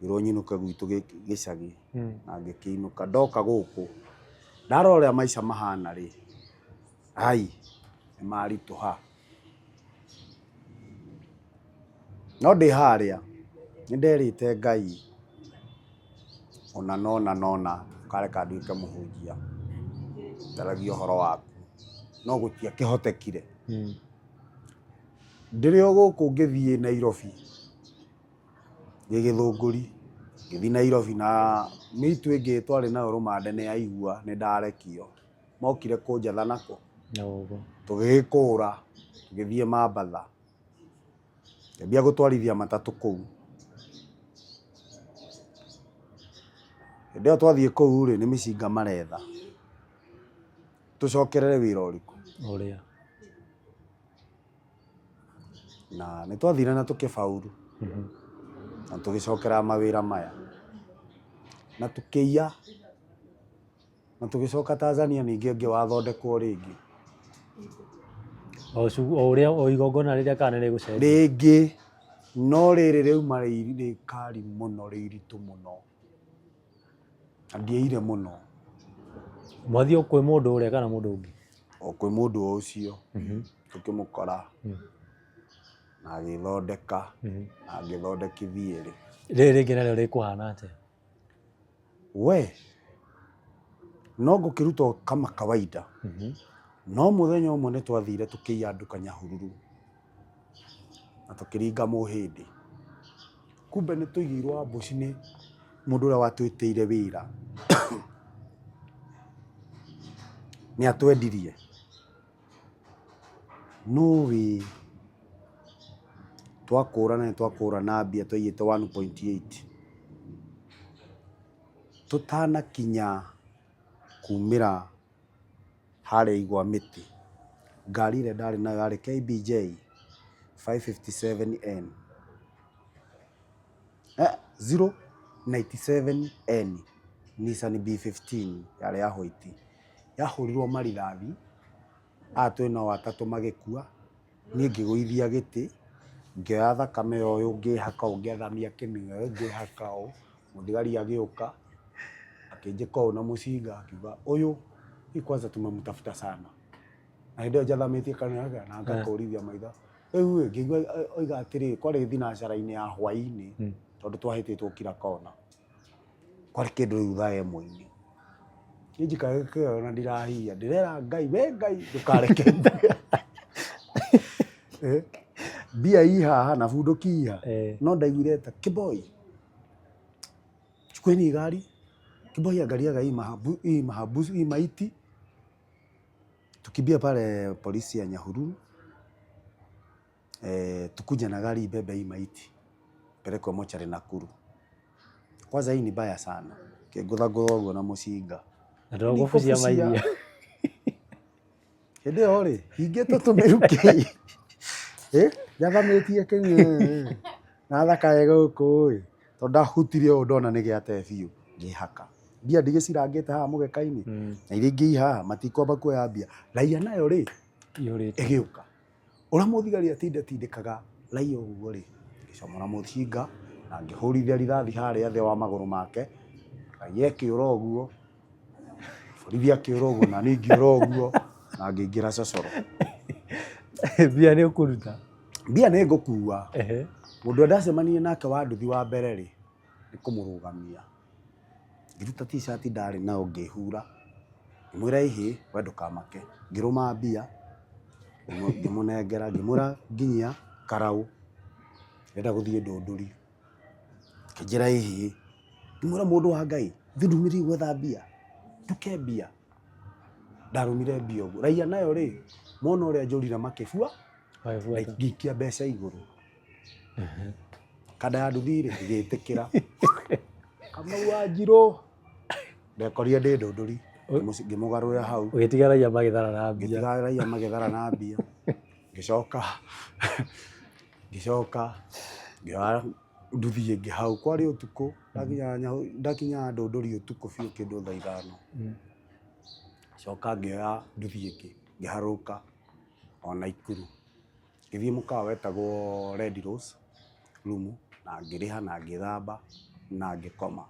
ngĩrwo nyinũke gwitũ gĩcagi, na ngĩkĩinũka. Ndoka gũkũ ndarora ũrĩa maica mahana-rĩ, nĩ maritũha. No ndĩ harĩa nĩnderĩte Ngai, ona nona ũkareka nduĩke mũhunjia, ndaragia ũhoro waku, no gũtiakĩhotekire. Ndĩrĩ o gũkũ ngĩthiĩ Nairobi ndĩ Gĩthũngũri, ngĩthiĩ Nairobi na mĩitũ ĩngĩ twarĩ nayo rũmande nĩyaigua nĩndarekio, mokire kũnjatha nako, tũgĩgĩkũũra tũgĩthiĩ Mambatha, ngĩambia gũtwarithia matatũ kũu. Hĩndĩ ĩyo twathiĩ kũu-rĩ, nĩ mĩcinga maretha tũcokerere wĩra ũrĩkũ? Ũrĩa. Na nĩtwathire na tũkĩbauru, na tũgĩcokera mawĩra maya, na tũkĩiya, na tũgĩcoka Tanzania ningĩ wathondekwo rĩngĩ. O ũrĩa o igongona rĩrĩa kana rĩgũcenjia rĩngĩ, no rĩrĩ rĩauma rĩkari mũno, rĩiritũ mũno, na ndiaire mũno. Mwathiĩ kwĩ mũndũ ũrĩa kana mũndũ ũngĩ? O kwĩ mũndũ o ũcio tũkĩmũkora na agĩthondeka na agĩthondekithie-rĩ. Rĩrĩ rĩngĩ narĩo rĩkũhana atĩa? We, no ngũkĩruta kama kawaida, no mũthenya ũmwe nĩtwathire tũkĩiya andũ Kanyahururu na tũkĩringa Mũhĩndĩ. Kumbe nĩtũigĩirwo ambush nĩ mũndũ ũrĩa watwĩtĩire wĩra, nĩatwendirie. No twakũrana nĩtwakũrana mbia twaiyĩte 1.8. Tũtanakinya kumĩra harĩa igwa mĩtĩ, ngari ĩrĩa ndarĩ nayo yarĩ KBJ 557N 097N, Nissan B15 yarĩ ya white yahũrirwo marithathi twĩna watatũ magĩkua, niĩ ngĩgũithia gĩtĩ ngĩoya thakame ũyũ ngĩhaka ngĩathamia kĩmĩnya ũyũ ngĩhaka ũũ, mũthigari agĩũka akĩnjĩka ũũ na mũcinga akiuga ũyũ hii kwanza tumemtafuta sana, na hĩndĩ ĩyo njathamĩtie kanua na ngakũrithia maitho. Rĩu ngĩigua oiga atĩrĩ kwarĩ thinacara-inĩ ya hwaĩ-inĩ tondũ twahĩtĩtwo kira kona, kwarĩ kĩndũ rĩu thaa ĩmwe-inĩ, niĩ njikaga kĩo na ndirahihia ndĩrera Ngai we Ngai ndũkareke mbia ii haha na bunduki ii haha, no ndaiguire ta Kĩboi chukueni gari, Kĩboi angaliaga hii mahabusu hii maiti, tukimbia pale polisi ya Nyahururu, tukuje na gari ibebe hii maiti pelekwe mochari Nakuru. Kwanza hii ni baya sana, kĩngũthagũtha ũguo na mũcinga ndũgũbucia maithia hĩndĩ ĩyo rĩ hingĩtwo tũmĩrukĩ njathamĩtie kĩmĩnya na thakame gũkũ tondũ ndahutirie ũũ ndona nĩ gĩate biũ ngĩhaka, mbia ndigĩcirangĩte haha mũgeka-inĩ na iria ingĩ ii haha matikwamba kuoya mbia. Raia nayo rĩ ĩgĩũka ũrĩa mũthigari atindĩkaga raia ũguo rĩ, ngĩcomora mũcinga na ngĩhũrithia rithathi harĩa thĩ wa magũrũ make, raia akĩũra ũguo, borithi akĩũra ũguo na niĩ ngĩũra ũguo na ngĩingĩra cocoro. Mbia nĩ ũkũruta? Mbia nĩ ngũkua. Mũndũ ũrĩa ndacemanirie nake wa nduthi wa mbere rĩ nĩ kũmũrũgamia, ngĩruta t-shirt ndarĩ nayo ngĩhura, ngĩmwĩra ihĩ we ndũkamake, ngĩrũma mbia ngĩmũnengera ngĩmwĩra nginyia Karaũ ndĩrenda gũthiĩ Ndũndũri, akĩnjĩra ihĩ, ngĩmwĩra mũndũ wa Ngai thiĩ ndumĩrire gwetha mbia nduke mbia, ndarũmire mbia ũguo. Raia nayo rĩ mona ũrĩa njũrire makĩbua ngĩikia mbeca igũrũ, kanda ya nduthi rĩ ĩgĩtĩkĩra Kamau Wanjirũ ndekorire ndĩ Ndũndũri ngĩmũgarũrĩra hau, ũgĩtiga raia magĩthara na mbia? Ngĩtiga raia magĩthara na mbia, ngĩcoka ngĩoya nduthi ĩngĩ hau, kwarĩ ũtukũ ndakinya Ndũndũri ũtukũ biũ kĩndũ thaa ithano, coka ngĩoya nduthi ĩngĩ ngĩharũrũka o Naikuru ngĩthiĩ mũkawa wetagwo Red Rose room na ngĩrĩha na ngĩthamba na ngĩkoma.